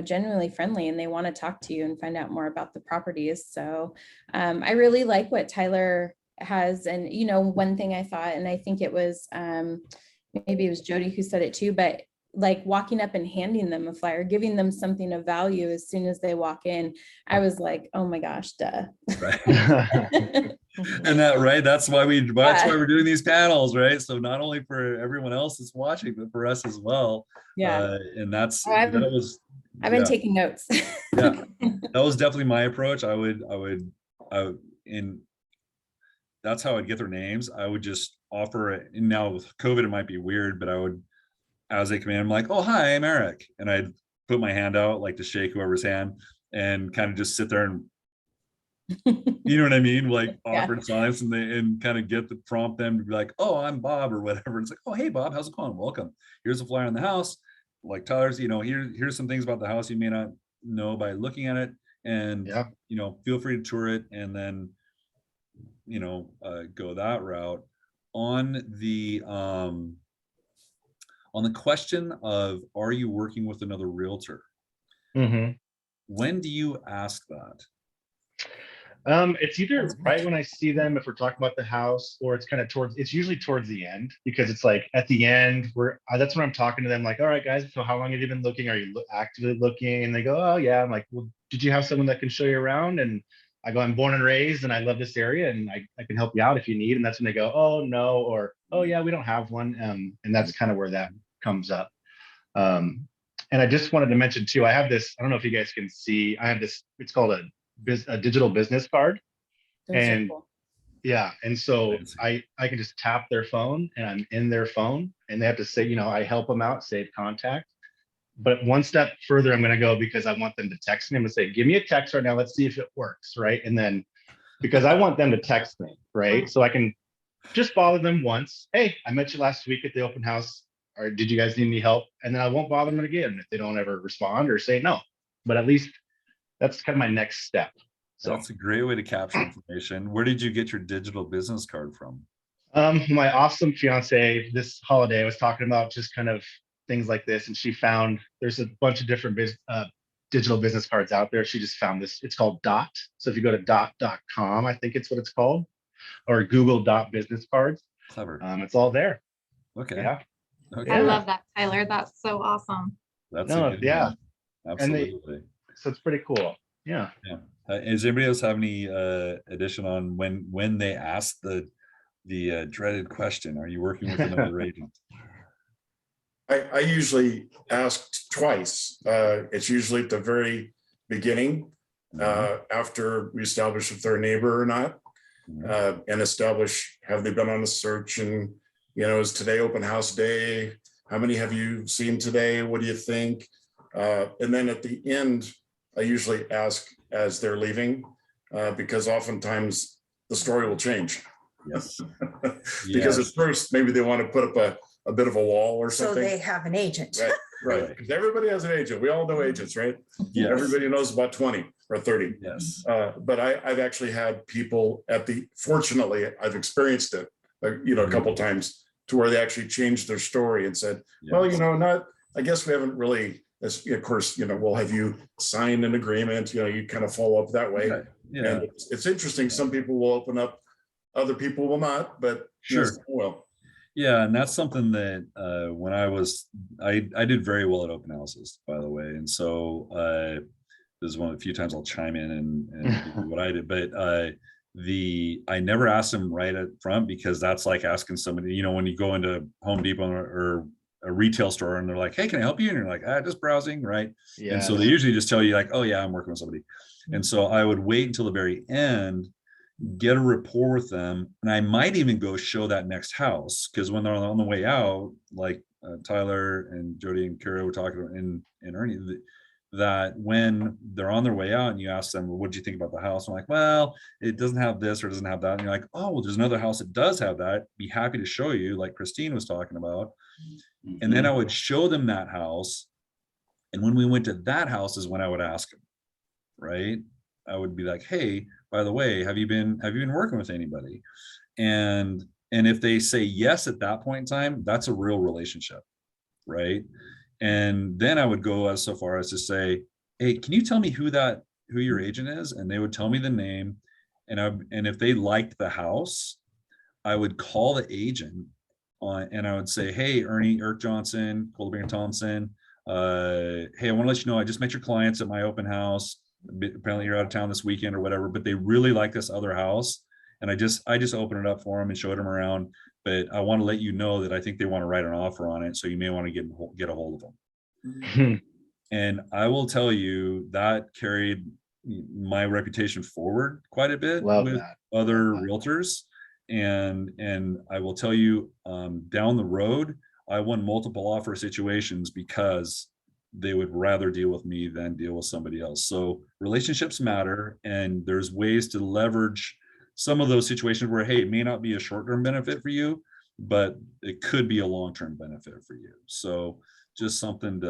genuinely friendly and they want to talk to you and find out more about the properties. So I really like what Tyler has. And, one thing I thought, and I think it was, maybe it was Jody who said it too, but like walking up and handing them a flyer, giving them something of value as soon as they walk in. I was like, oh my gosh, duh. Right. And that's why we're doing these panels, right? So not only for everyone else that's watching, but for us as well. Yeah. And that's, I've been taking notes. Yeah, that was definitely my approach. And that's how I'd get their names. I would just offer it. And now with COVID, it might be weird, but I would, as they come in, I'm like, oh, hi, I'm Eric. And I'd put my hand out, like to shake whoever's hand, and kind of just sit there and, you know what I mean? Like awkward silence, and kind of prompt them to be like, oh, I'm Bob or whatever. It's like, oh, hey, Bob, how's it going? Welcome. Here's a flyer on the house. Like Tyler's, here's some things about the house you may not know by looking at it. And, feel free to tour it, and then, go that route. On the question of, are you working with another realtor? When do you ask that? It's either right when I see them, if we're talking about the house, or it's usually towards the end, because it's like at the end that's when I'm talking to them, like, all right, guys, so how long have you been looking? Are you actively looking? And they go, oh yeah. I'm like, well, did you have someone that can show you around? And I go, I'm born and raised and I love this area and I can help you out if you need. And that's when they go, oh no, or, oh yeah, we don't have one. And that's kind of where that comes up. And I just wanted to mention too, I have this, I don't know if you guys can see, I have this, it's called a digital business card. And yeah, and so I can just tap their phone and I'm in their phone, and they have to say, I help them out, save contact. But one step further I'm going to go, because I want them to text me and say, give me a text right now, let's see if it works, right? And then, because I want them to text me, right? So I can just bother them once. Hey, I met you last week at the open house, or did you guys need any help? And then I won't bother them again if they don't ever respond or say no. But at least that's kind of my next step. So that's a great way to capture information. Where did you get your digital business card from? My awesome fiance this holiday was talking about just kind of things like this, and she found there's a bunch of different digital business cards out there. She just found this. It's called Dot. So if you go to dot.com, I think it's what it's called, or Google Dot business cards. Clever. It's all there. Okay. Yeah. Okay. I love that, Tyler. That's so awesome. That's yeah. Absolutely. So it's pretty cool. Yeah. Does anybody else have any addition on when they ask the dreaded question? Are you working with another agent? I usually ask twice. It's usually at the very beginning, after we establish if they're a neighbor or not, and establish, have they been on a search, and is today open house day? How many have you seen today? What do you think? And then at the end, I usually ask as they're leaving, because oftentimes the story will change. Yes. Because at first, maybe they want to put up a bit of a wall or So something. they have an agent. Right, right. 'Cause everybody has an agent. We all know agents, right? Yes. Everybody knows about 20 or 30. Yes. But I've actually had people fortunately, I've experienced it, a couple times to where they actually changed their story and said, well, Yes. I guess we haven't really, of course, we'll have you sign an agreement, you kind of follow up that way. Yeah. Yeah. And it's interesting. Some people will open up, other people will not, but Sure. some will. Yeah, and that's something that when I did very well at open houses, by the way. And so this is one of the few times I'll chime in and do what I did. But I never asked them right up front, because that's like asking somebody, when you go into Home Depot or a retail store and they're like, hey, can I help you? And you're like, just browsing, right? Yeah. And so they usually just tell you like, oh yeah, I'm working with somebody. And so I would wait until the very end, get a rapport with them, and I might even go show that next house, because when they're on the way out, like Tyler and Jody and Kara were talking, and Ernie, that when they're on their way out and you ask them, well, what do you think about the house? I'm like, well, it doesn't have this or doesn't have that. And you're like, oh, well, there's another house that does have that. Be happy to show you, like Christine was talking about. And then I would show them that house. And when we went to that house is when I would ask them, right? I would be like, hey, by the way, have you been working with anybody? And if they say yes at that point in time, that's a real relationship, right? And then I would go as so far as to say, hey, can you tell me who your agent is? And they would tell me the name. And if they liked the house, I would call the agent and I would say, hey, Eric Johnson, Colder Thompson. Hey, I want to let you know, I just met your clients at my open house. Apparently you're out of town this weekend or whatever, but they really like this other house. And I just opened it up for them and showed them around. But I want to let you know that I think they want to write an offer on it. So you may want to get a hold of them. And I will tell you that carried my reputation forward quite a bit with other realtors. And I will tell you, down the road, I won multiple offer situations because they would rather deal with me than deal with somebody else. So relationships matter, and there's ways to leverage some of those situations where, hey, it may not be a short-term benefit for you, but it could be a long-term benefit for you. So just something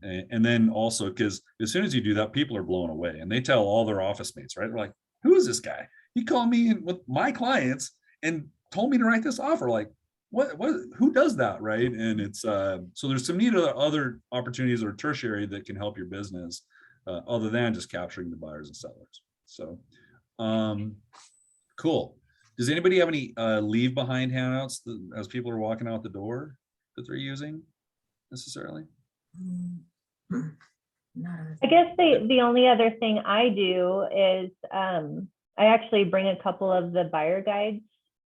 and then also, because as soon as you do that, people are blown away and they tell all their office mates, right? They're like, who is this guy? He called me with my clients and told me to write this offer. Like, what, who does that, right? And it's, so there's some neat other opportunities or tertiary that can help your business other than just capturing the buyers and sellers. So, cool. Does anybody have any leave behind handouts as people are walking out the door that they're using necessarily? I guess the only other thing I do is I actually bring a couple of the buyer guides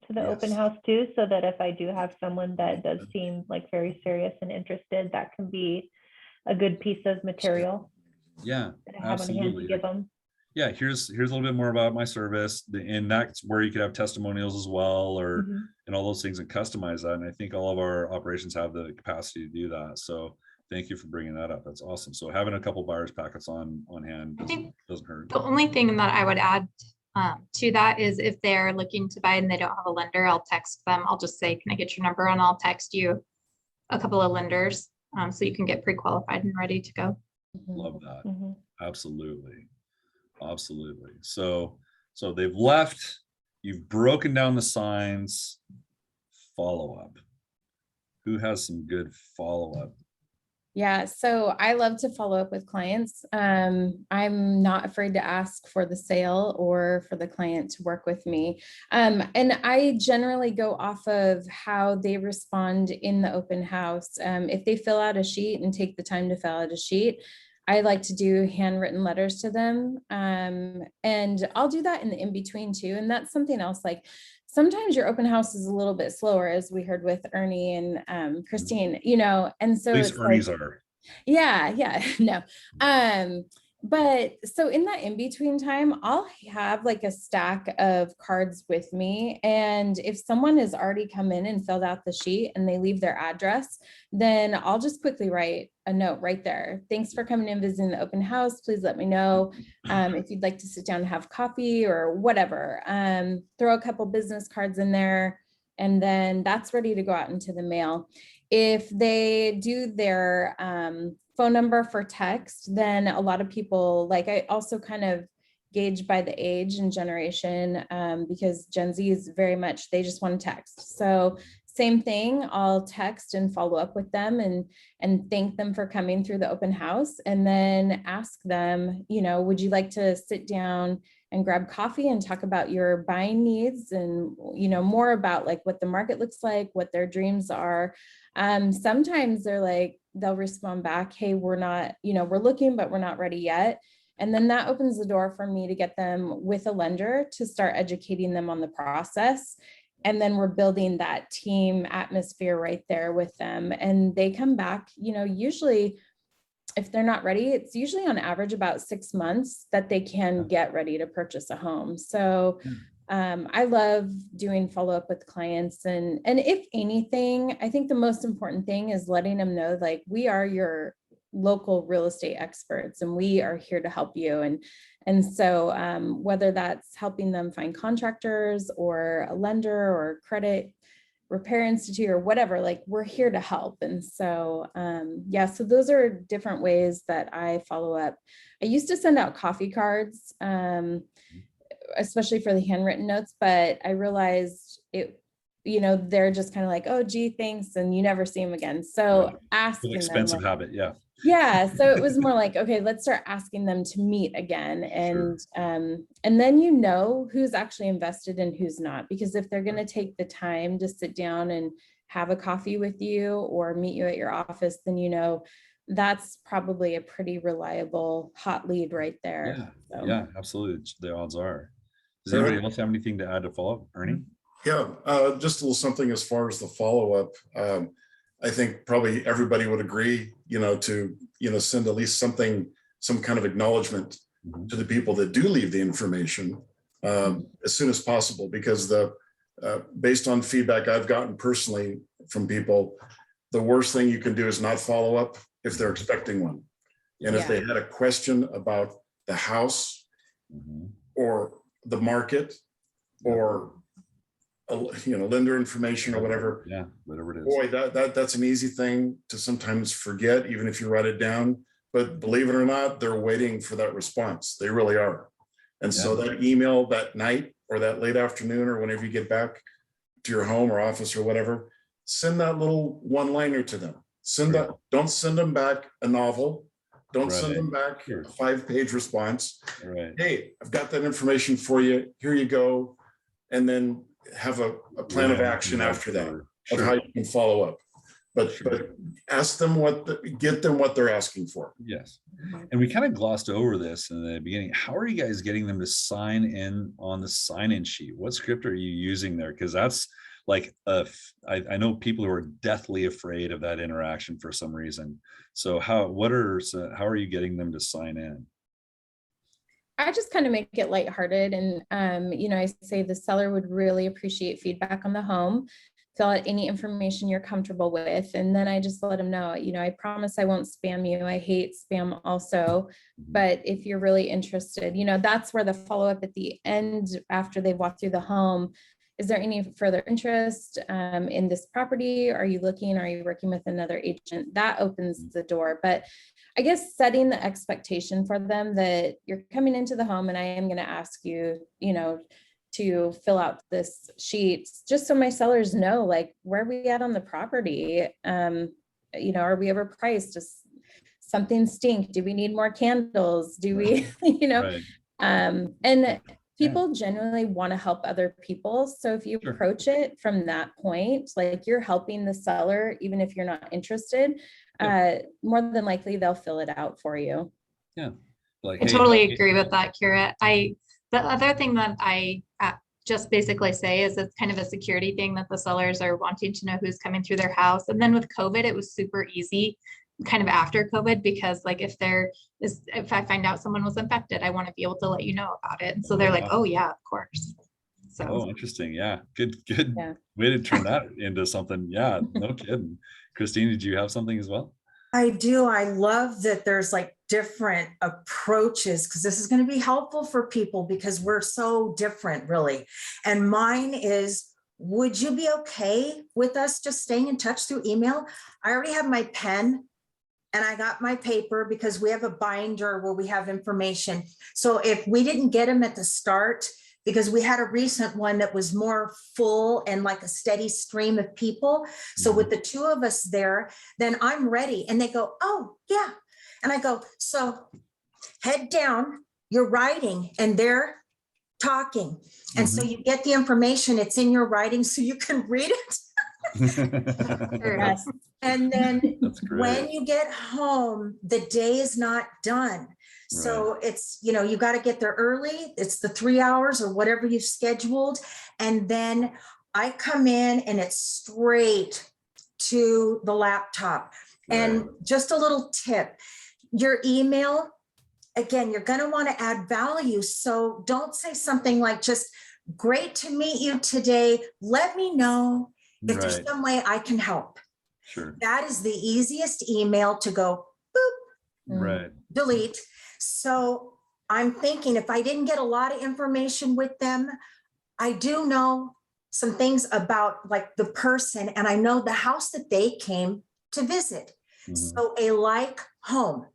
to the open house too, so that if I do have someone that does seem like very serious and interested, that can be a good piece of material. Yeah, that I have on hand to give them. Yeah, here's a little bit more about my service, and that's where you could have testimonials as well, or and all those things, and customize that. And I think all of our operations have the capacity to do that. So thank you for bringing that up. That's awesome. So having a couple buyers packets on hand doesn't hurt. The only thing that I would add to that is if they're looking to buy and they don't have a lender, I'll text them. I'll just say, can I get your number? And I'll text you a couple of lenders so you can get pre-qualified and ready to go. Love that. Absolutely. Absolutely. So they've left, you've broken down the signs. Follow up. Who has some good follow up? Yeah, so I love to follow up with clients. I'm not afraid to ask for the sale or for the client to work with me. And I generally go off of how they respond in the open house. If they fill out a sheet and take the time to fill out a sheet, I like to do handwritten letters to them. And I'll do that in the in-between too. And that's something else, like sometimes your open house is a little bit slower, as we heard with Ernie and Christine, and so At least Ernie's are. Yeah, no. But so in that in-between time, I'll have like a stack of cards with me. And if someone has already come in and filled out the sheet and they leave their address, then I'll just quickly write a note right there. Thanks for coming in, visiting the open house. Please let me know if you'd like to sit down and have coffee or whatever. Throw a couple business cards in there. and then that's ready to go out into the mail. If they do their phone number for text, then a lot of people, like, I also kind of gauge by the age and generation, because Gen Z is very much, they just want to text. So same thing, I'll text and follow up with them and thank them for coming through the open house, and then ask them, you know, would you like to sit down and grab coffee and talk about your buying needs, and, you know, more about like what the market looks like, what their dreams are. Sometimes they're like, they'll respond back, hey, we're not, you know, we're looking, but we're not ready yet. And then that opens the door for me to get them with a lender to start educating them on the process. And then we're building that team atmosphere right there with them. And they come back, you know, usually if they're not ready, it's usually on average about 6 months that they can get ready to purchase a home. So I love doing follow-up with clients. And if anything, I think the most important thing is letting them know, like, we are your local real estate experts and we are here to help you. And so whether that's helping them find contractors or a lender or credit repair institute or whatever, like, we're here to help. And so yeah, so those are different ways that I follow up. I used to send out coffee cards, especially for the handwritten notes, but I realized it, you know, they're just kind of like, oh, gee, thanks, and you never see them again. So Right. An asking them, expensive like, habit, yeah. yeah, so it was more like, okay, let's start asking them to meet again. And then you know who's actually invested and who's not, because if they're going to take the time to sit down and have a coffee with you or meet you at your office, then you know that's probably a pretty reliable hot lead right there. Yeah, So. yeah, absolutely. The odds are. Does anybody else have anything to add to follow up, Ernie? Yeah, just a little something as far as the follow-up. I think probably everybody would agree, you know, to, you know, send at least something, some kind of acknowledgement to the people that do leave the information as soon as possible, because based on feedback I've gotten personally from people, the worst thing you can do is not follow up if they're expecting one. And if they had a question about the house or the market or, you know, lender information or whatever. Yeah, whatever it is. Boy, that's an easy thing to sometimes forget, even if you write it down. But believe it or not, they're waiting for that response. They really are. And so that email that night or that late afternoon or whenever you get back to your home or office or whatever, send that little one-liner to them. Send that. Don't send them back a novel. Don't send them back a 5-page response. Right. Hey, I've got that information for you. Here you go. And then have a plan of action after that of how you can follow up. But ask them get them what they're asking for. Yes. And we kind of glossed over this in the beginning. How are you guys getting them to sign in on the sign-in sheet? What script are you using there? Because that's like, I know people who are deathly afraid of that interaction for some reason. So how are you getting them to sign in? I just kind of make it lighthearted. And, you know, I say the seller would really appreciate feedback on the home, fill out any information you're comfortable with. And then I just let them know, you know, I promise I won't spam you. I hate spam also, but if you're really interested, you know, that's where the follow-up at the end, after they've walked through the home, is there any further interest in this property? Are you looking, are you working with another agent? That opens the door. But I guess setting the expectation for them that you're coming into the home and I am going to ask you, you know, to fill out this sheet, just so my sellers know, like, where are we at on the property? You know, are we overpriced? Does something stink? Do we need more candles? Do we, you know, and people genuinely want to help other people. So if you approach it from that point, like, you're helping the seller, even if you're not interested, more than likely they'll fill it out for you. Yeah. Like, I totally agree with that, Kira. The other thing that I just basically say is it's kind of a security thing that the sellers are wanting to know who's coming through their house. And then with COVID, it was super easy kind of after COVID, because like, if I find out someone was infected, I want to be able to let you know about it. And so they're like, oh yeah, of course. So. Oh, interesting. Yeah. Good way to turn that into something. Yeah, no kidding. Christine, did you have something as well? I do. I love that there's like different approaches, because this is going to be helpful for people because we're so different, really. And mine is, would you be okay with us just staying in touch through email? I already have my pen and I got my paper because we have a binder where we have information. So if we didn't get them at the start, because we had a recent one that was more full and like a steady stream of people. So with the two of us there, then I'm ready. And they go, oh, yeah. And I go, so head down, you're writing, and they're talking. And so you get the information, it's in your writing, so you can read it. Yes. And then That's great. when you get home, the day is not done. So it's, you know, you got to get there early. It's the 3 hours or whatever you've scheduled. And then I come in and it's straight to the laptop. And just a little tip, your email, again, you're going to want to add value. So don't say something like, just great to meet you today. Let me know if there's Right. some way I can help. Sure. That is the easiest email to go, boop, Right. delete. So I'm thinking if I didn't get a lot of information with them, I do know some things about like the person, and I know the house that they came to visit. So a like home,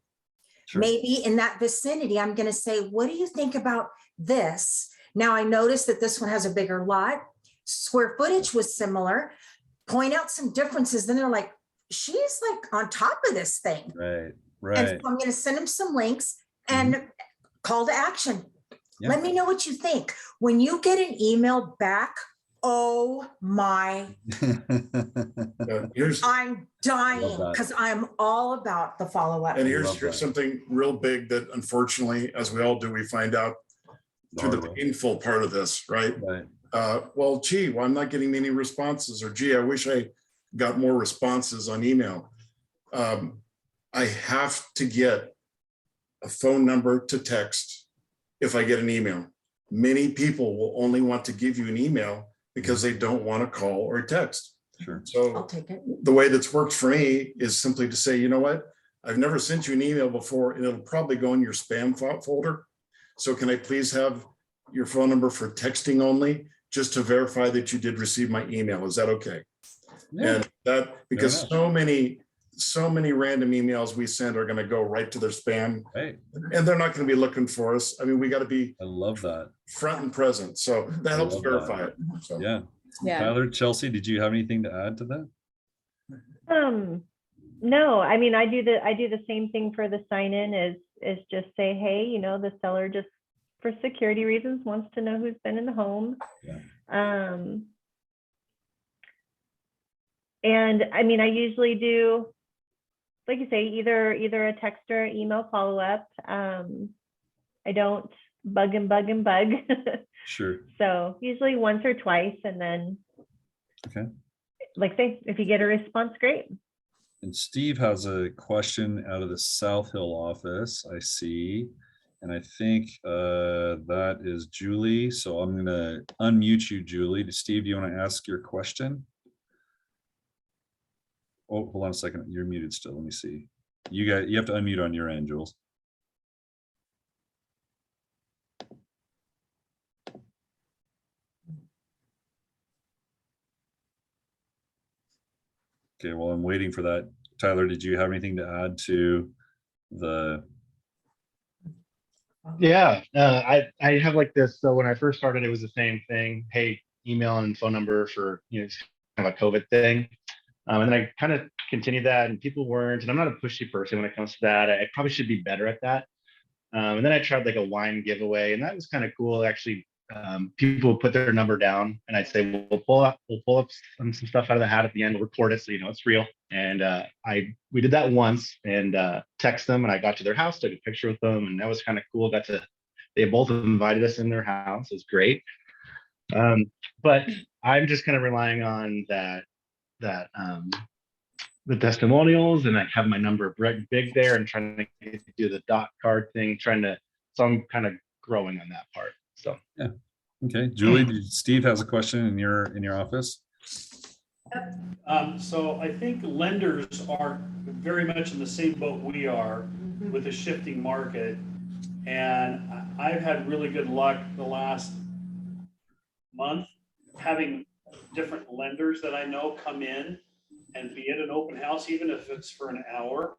Sure. maybe in that vicinity, I'm going to say, what do you think about this? Now I noticed that this one has a bigger lot. Square footage was similar. Point out some differences. Then they're like, she's like on top of this thing. Right. And Right. so I'm going to send them some links and call to action. Yeah. Let me know what you think. When you get an email back, oh my, Here's, I'm dying Love that. because I'm all about the follow-up. and love here's that. something real big that unfortunately, as we all do, we find out through the Hard way. painful part of this, right? Right. Well, gee, well, I'm not getting many responses, or gee, I wish I got more responses on email. I have to get a phone number to text if I get an email. Many people will only want to give you an email because they don't want to call or text. Sure. I'll So take it. the way that's worked for me is simply to say, you know what? I've never sent you an email before, and it'll probably go in your spam folder. So can I please have your phone number for texting only, just to verify that you did receive my email? Is that okay? Yeah. And that, because enough. so many random emails we send are going to go right to their spam, Hey, and they're not going to be looking for us. I mean, we got to be I love that. front and present. So that I helps love that. verify it. So. Yeah. Yeah. Tyler, Chelsea, did you have anything to add to that? No, I mean, I do the same thing for the sign in is just say, hey, you know, the seller just for security reasons wants to know who's been in the home. Yeah. And I mean, I usually do, like you say, either a text or email follow-up. I don't bug. Sure. So usually once or twice, and then, Okay. like say, if you get a response, great. And Steve has a question out of the South Hill office, I see. And I think that is Julie. So I'm going to unmute you, Julie. Steve, do you want to ask your question? Oh, hold on a second. You're muted still. Let me see. You have to unmute on your end, Jules. Okay, well, I'm waiting for that. Tyler, did you have anything to add to the? Yeah, I have like this. So when I first started, it was the same thing. Hey, email and phone number for, you know, kind of a COVID thing. And then I kind of continued that, and people weren't. And I'm not a pushy person when it comes to that. I probably should be better at that. And then I tried like a wine giveaway, and that was kind of cool. Actually, people would put their number down, and I'd say, we'll pull up some stuff out of the hat at the end. We'll record it so you know it's real. And we did that once, and text them, and I got to their house, took a picture with them, and that was kind of cool. They both invited us in their house. It was great. But I'm just kind of relying on that the testimonials, and I have my number big there, and trying to do the dot card thing, so I'm kind of growing on that part. So Yeah. Okay, Julie, Steve has a question in your office. So I think lenders are very much in the same boat we are with a shifting market. And I've had really good luck the last month having different lenders that I know come in and be at an open house, even if it's for an hour.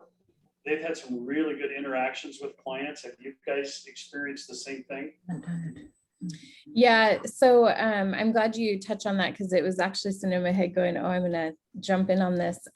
They've had some really good interactions with clients. Have you guys experienced the same thing? Yeah, so I'm glad you touched on that because it was actually sitting in my head going, oh, I'm gonna jump in on this.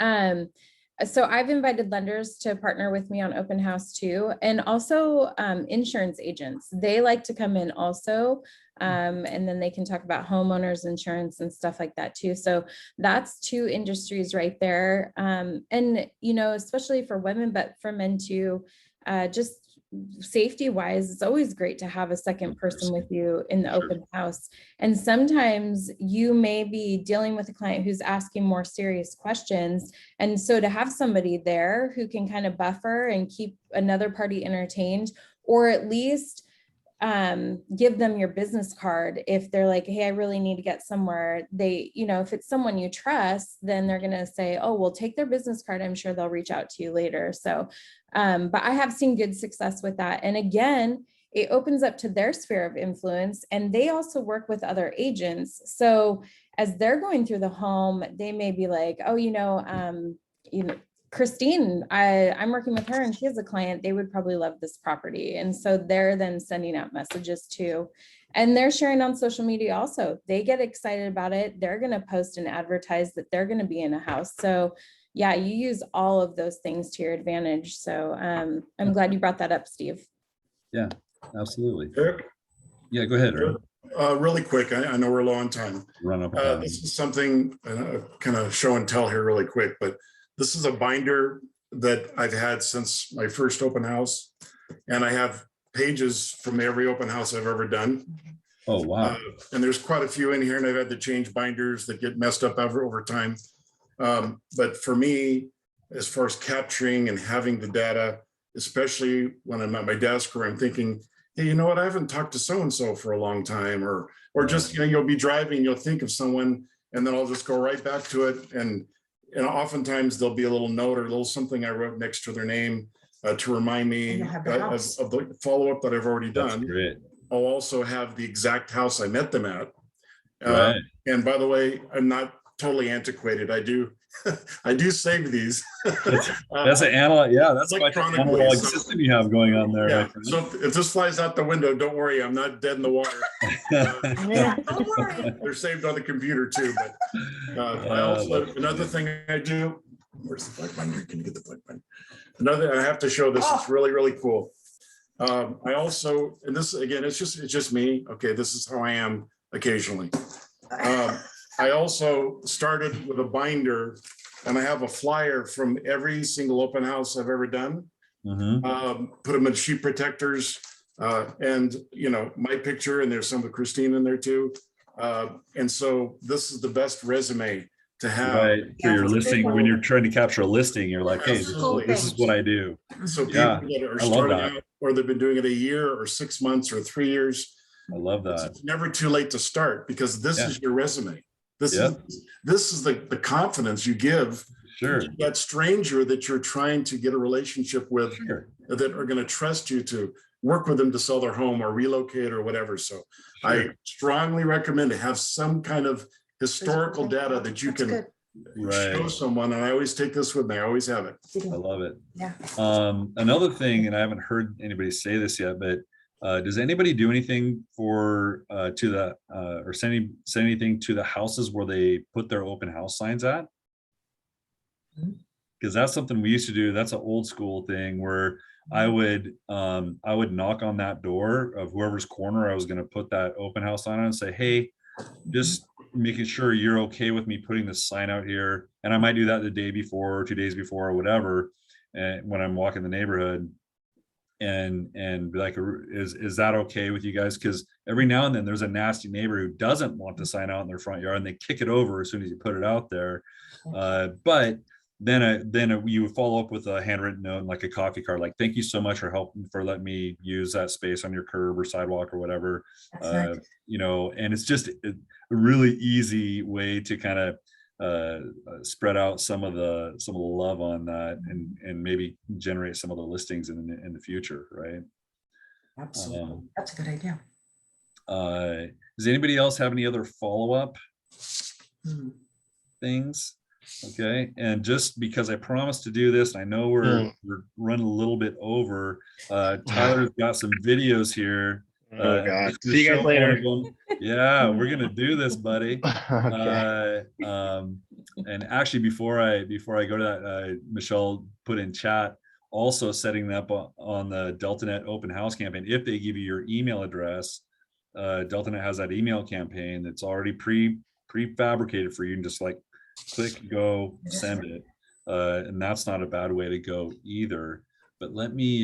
So I've invited lenders to partner with me on open house too, and also insurance agents. They like to come in also, and then they can talk about homeowners insurance and stuff like that too. So that's two industries right there. And you know, especially for women, but for men too, just safety wise, it's always great to have a second person with you in the open house. And sometimes you may be dealing with a client who's asking more serious questions. And so to have somebody there who can kind of buffer and keep another party entertained, or at least give them your business card if they're like, hey, I really need to get somewhere. They, you know, if it's someone you trust, then they're going to say, oh, we'll take their business card. I'm sure they'll reach out to you later. So, but I have seen good success with that. And again, it opens up to their sphere of influence, and they also work with other agents. So as they're going through the home, they may be like, oh, you know, Christine, I'm working with her and she has a client, they would probably love this property. And so they're then sending out messages too. And they're sharing on social media also. They get excited about it. They're going to post and advertise that they're going to be in a house. So yeah, you use all of those things to your advantage. So I'm glad you brought that up, Steve. Yeah, absolutely. Eric? Yeah, go ahead, Aaron. Really quick, I know we're low on time. Run up. This is something kind of show and tell here really quick, but this is a binder that I've had since my first open house. And I have pages from every open house I've ever done. Oh, wow. And there's quite a few in here, and I've had to change binders that get messed up over time. But for me, as far as capturing and having the data, especially when I'm at my desk or I'm thinking, hey, you know what, I haven't talked to so-and-so for a long time, or just, you know, you'll be driving, you'll think of someone, and then I'll just go right back to it. And oftentimes there'll be a little note or a little something I wrote next to their name to remind me of the follow-up that I've already done. That's great. I'll also have the exact house I met them at. Right. And by the way, I'm not totally antiquated. I do save these. That's an analog. Yeah, that's quite an electronically, analog so- system you have going on there. Yeah. my friend. So if this flies out the window, don't worry, I'm not dead in the water. Don't worry. They're saved on the computer too, but I also, another thing I do, where's the plug binder? Can you get the plug binder? Another, I have to show this, it's really, really cool. I also, and this, again, it's just me. Okay, this is how I am occasionally. I also started with a binder, and I have a flyer from every single open house I've ever done. Put them in sheet protectors, and you know, my picture, and there's some of Christine in there too. And so this is the best resume to have. Right. For Yeah, your it's a good listing, one. when you're trying to capture a listing, you're like, hey, Absolutely. this is what I do. So people Yeah, that are I love starting that. out, or they've been doing it a year or 6 months or 3 years, I love that. it's never too late to start, because this Yeah. is your resume. This Yeah. is the confidence you give Sure. that stranger that you're trying to get a relationship with, Sure. that are going to trust you to work with them to sell their home or relocate or whatever. So I strongly recommend to have some kind of historical data that you That's can good. show Right. someone. And I always take this with me. I always have it. I love it. Yeah. Another thing, and I haven't heard anybody say this yet, but does anybody do anything for to the or send anything to the houses where they put their open house signs at? Because that's something we used to do. That's an old school thing where I would knock on that door of whoever's corner I was going to put that open house sign on and say, hey, just making sure you're okay with me putting this sign out here. And I might do that the day before or 2 days before or whatever. And when I'm walking the neighborhood and be like, is that okay with you guys? Because every now and then there's a nasty neighbor who doesn't want the sign out in their front yard and they kick it over as soon as you put it out there. But then you would follow up with a handwritten note, like a coffee card, like, thank you so much for letting me use that space on your curb or sidewalk or whatever. That's nice. You know, and it's just a really easy way to kind of spread out some of the love on that and maybe generate some of the listings in the future, right? Absolutely. That's a good idea. Does anybody else have any other follow-up? Mhm. things. Okay, and just because I promised to do this, I know we're running a little bit over. Tyler's got some videos here. Oh, God. to See you guys show one of later. them. Yeah, we're gonna do this, buddy. Okay. And actually, before I go to that, Michelle put in chat also setting up on the DeltaNet open house campaign. If they give you your email address, DeltaNet has that email campaign that's already prefabricated for you, and just like click, go, send it. And that's not a bad way to go either. But let me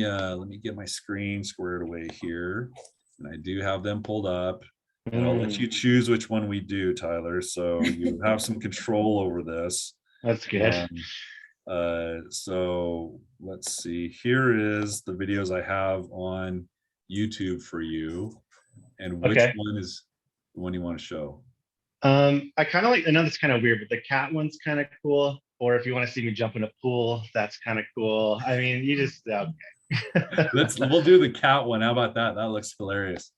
get my screen squared away here. And I do have them pulled up. And I'll let you choose which one we do, Tyler. So you have some control over this. That's good. So let's see. Here is the videos I have on YouTube for you. And which Okay. one is the one you want to show? I kind of like, I know that's kind of weird, but the cat one's kind of cool. Or if you want to see me jump in a pool, that's kind of cool. I mean, you just, okay. We'll do the cat one. How about that? That looks hilarious.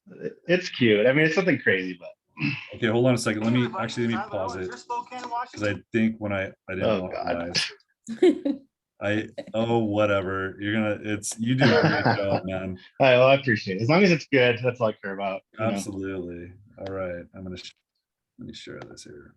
It's cute. I mean, it's something crazy, but. Okay, hold on a second. Let me pause it. Because I think when I didn't Oh, God. realize. Whatever. You do a great job, man. All right, well, I appreciate it. As long as it's good, that's all I care about. You know? Absolutely. All right. Let me share this here.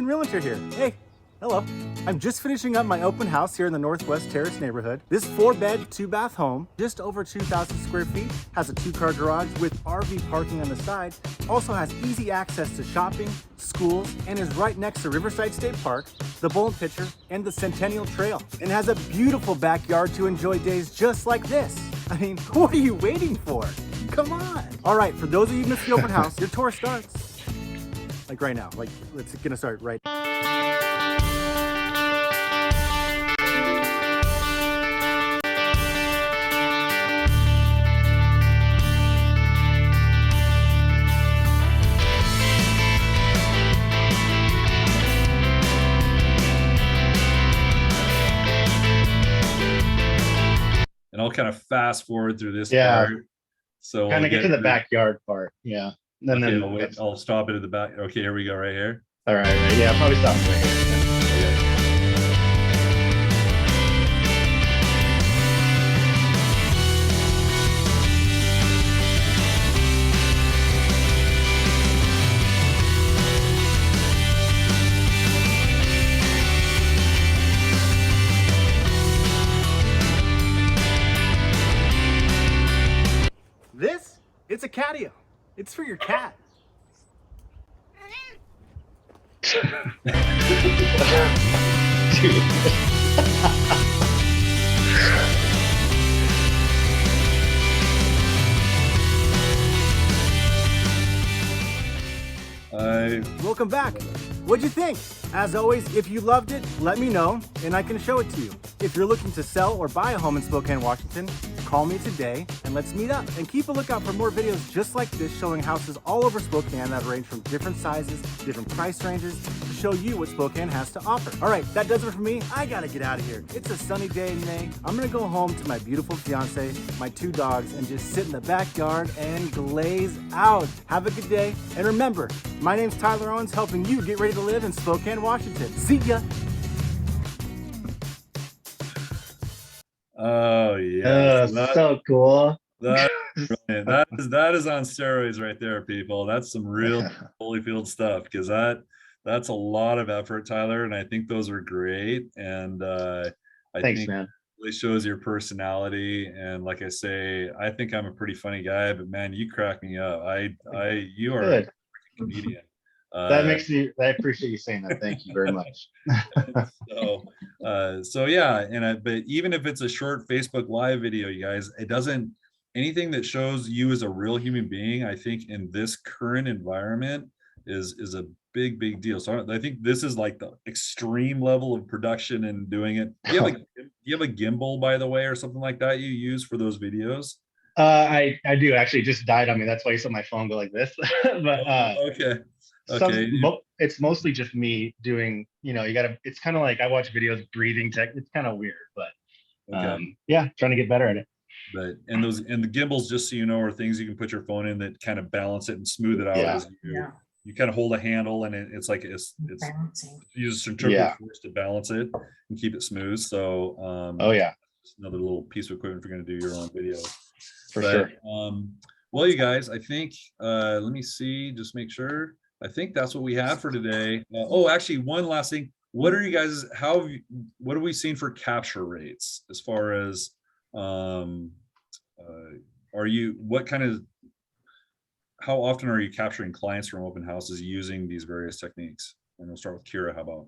Realtor here. Hey, hello. I'm just finishing up my open house here in the Northwest Terrace neighborhood. This 4-bed, 2-bath home, just over 2,000 square feet, has a 2-car garage with RV parking on the side, also has easy access to shopping, schools, and is right next to Riverside State Park, the Bowling Pitcher, and the Centennial Trail, and has a beautiful backyard to enjoy days just like this. I mean, what are you waiting for? Come on. All right, for those of you who missed the open house, your tour starts like right now. Like, it's gonna start right. And I'll kind of fast forward through this Yeah. part. So Kind we'll of get to the through- backyard part. Yeah. And Okay, then I'll stop it at the back. Okay, here we go, right here. all right. Yeah, I'll probably stop right here. This? It's a catio. It's for your cat. Welcome back. What'd you think? As always, if you loved it, let me know and I can show it to you. If you're looking to sell or buy a home in Spokane, Washington, call me today and let's meet up. And keep a lookout for more videos just like this showing houses all over Spokane that range from different sizes, different price ranges to show you what Spokane has to offer. All right, that does it for me. I gotta get out of here. It's a sunny day in May. I'm gonna go home to my beautiful fiance, my 2 dogs, and just sit in the backyard and glaze out. Have a good day. And remember, my name's Tyler Owens, helping you get ready to live in Spokane, Washington. See ya. Oh yeah. So cool. That is on steroids right there, people. That's some real Holyfield stuff, because that's a lot of effort, Tyler, and I think those are great. And I Thanks, think man. it really shows your personality. And like I say, I think I'm a pretty funny guy, but man, you crack me up. You are a Good. comedian. That makes me. I appreciate you saying that. Thank you very much. So yeah, but even if it's a short Facebook Live video, you guys, it doesn't, anything that shows you as a real human being, I think in this current environment is a big deal. So I think this is like the extreme level of production and doing it. Do you have a gimbal, by the way, or something like that you use for those videos? I do actually. It just died on me. That's why you saw my phone go like this. But Okay. it's mostly just me doing. It's kind of like I watch videos breathing tech. It's kind of weird, but Okay. yeah, trying to get better at it. But, and the gimbals, just so you know, are things you can put your phone in that kind of balance it and smooth it out Yeah. as you, Yeah. you kind of hold a handle and it's like, it's Balancing. use centrifugal Yeah. force to balance it and keep it smooth. So, Oh, yeah, just another little piece of equipment if you're gonna do your own video. for But, sure. well, you guys, I think, let me see, just make sure. I think that's what we have for today. Oh, actually, one last thing. What are you guys, what have we seen for capture rates as far as, how often are you capturing clients from open houses using these various techniques? And we'll start with Kira. How about?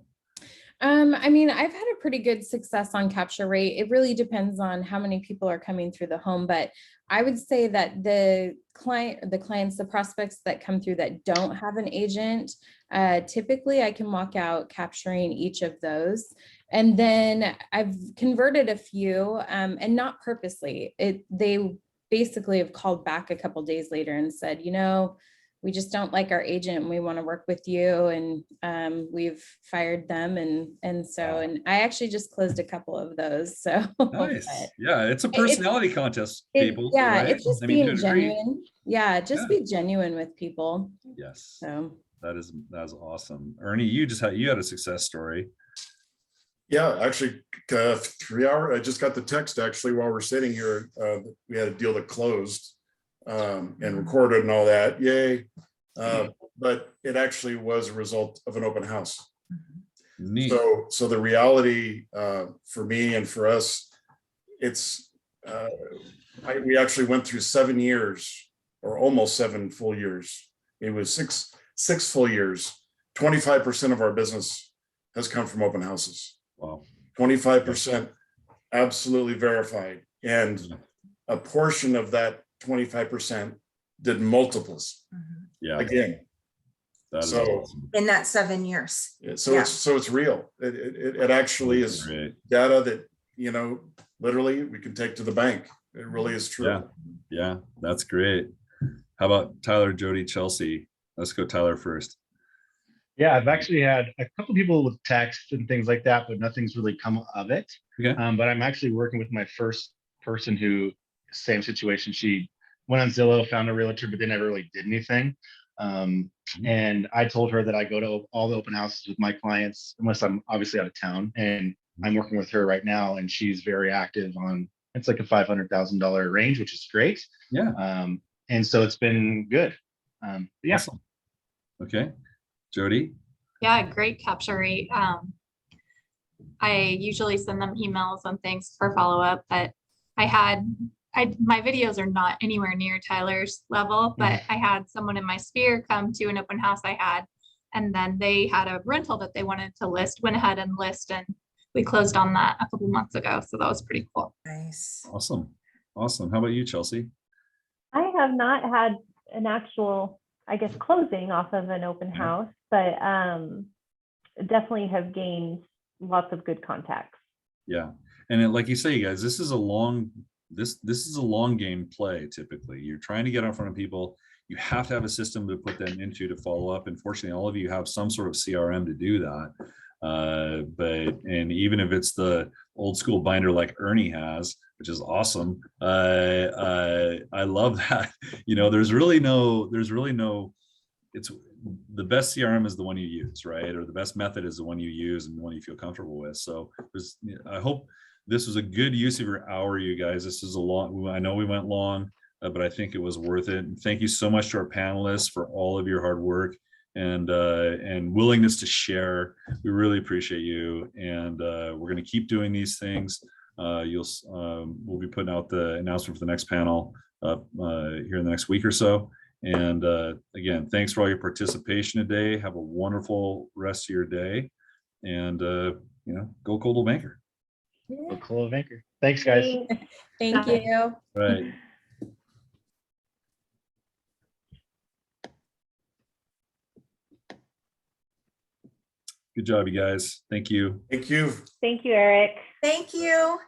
I mean, I've had a pretty good success on capture rate. It really depends on how many people are coming through the home, but I would say that the clients, the prospects that come through that don't have an agent, typically I can walk out capturing each of those. And then I've converted a few, and not purposely. They basically have called back a couple days later and said, we just don't like our agent and we want to work with you. And we've fired them. And I actually just closed a couple of those. So Nice. Yeah, it's a personality contest, people. yeah, right? it's just I mean, to being a degree. genuine. Yeah, just be genuine with people. Yes, So that is awesome. Ernie, you had a success story. Yeah, actually, 3 hours. I just got the text actually while we're sitting here. We had a deal that closed and recorded and all that. Yay. But it actually was a result of an open house. Neat. So the reality for me and for us, it's we actually went through 7 years or almost 7 full years. It was six full years. 25% of our business has come from open houses. Wow. 25% absolutely verified. And a portion of that 25% did multiples. Yeah. Again. That is So awesome. In that 7 years. So Yeah. it's real. It actually is Great. data that literally we can take to the bank. It really is true. Yeah. Yeah, that's great. How about Tyler, Jody, Chelsea? Let's go Tyler first. Yeah, I've actually had a couple people with text and things like that, but nothing's really come of it. Okay. But I'm actually working with my first person who, same situation. She went on Zillow, found a realtor, but they never really did anything. And I told her that I go to all the open houses with my clients, unless I'm obviously out of town. And I'm working with her right now, and she's very active on, it's like a $500,000 range, which is great. Yeah. And so it's been good. Yeah. Awesome. Okay. Jody? Yeah, great capture rate. I usually send them emails and things for follow-up, but my videos are not anywhere near Tyler's level, but I had someone in my sphere come to an open house I had, and then they had a rental that they wanted to list, went ahead and list, and we closed on that a couple months ago. So that was pretty cool. Nice. Awesome. Awesome. How about you, Chelsea? I have not had an actual, I guess, closing off of an open house, but definitely have gained lots of good contacts. Yeah. And like you say, guys, this is a long game play. Typically, you're trying to get in front of people. You have to have a system to put them into to follow up. Unfortunately, all of you have some sort of CRM to do that. And even if it's the old school binder like Ernie has, which is awesome, I love that. There's really no. It's the best CRM is the one you use, right? Or the best method is the one you use and the one you feel comfortable with. So I hope this was a good use of your hour, you guys. This is I know we went long, but I think it was worth it. And thank you so much to our panelists for all of your hard work and willingness to share. We really appreciate you. And we're going to keep doing these things. We'll be putting out the announcement for the next panel here in the next week or so. And again, thanks for all your participation today. Have a wonderful rest of your day, and go Coldwell Banker. Go Coldwell Banker. Thanks, guys. Thank you. Right. Good job, you guys. Thank you. Thank you. Thank you, Eric. Thank you.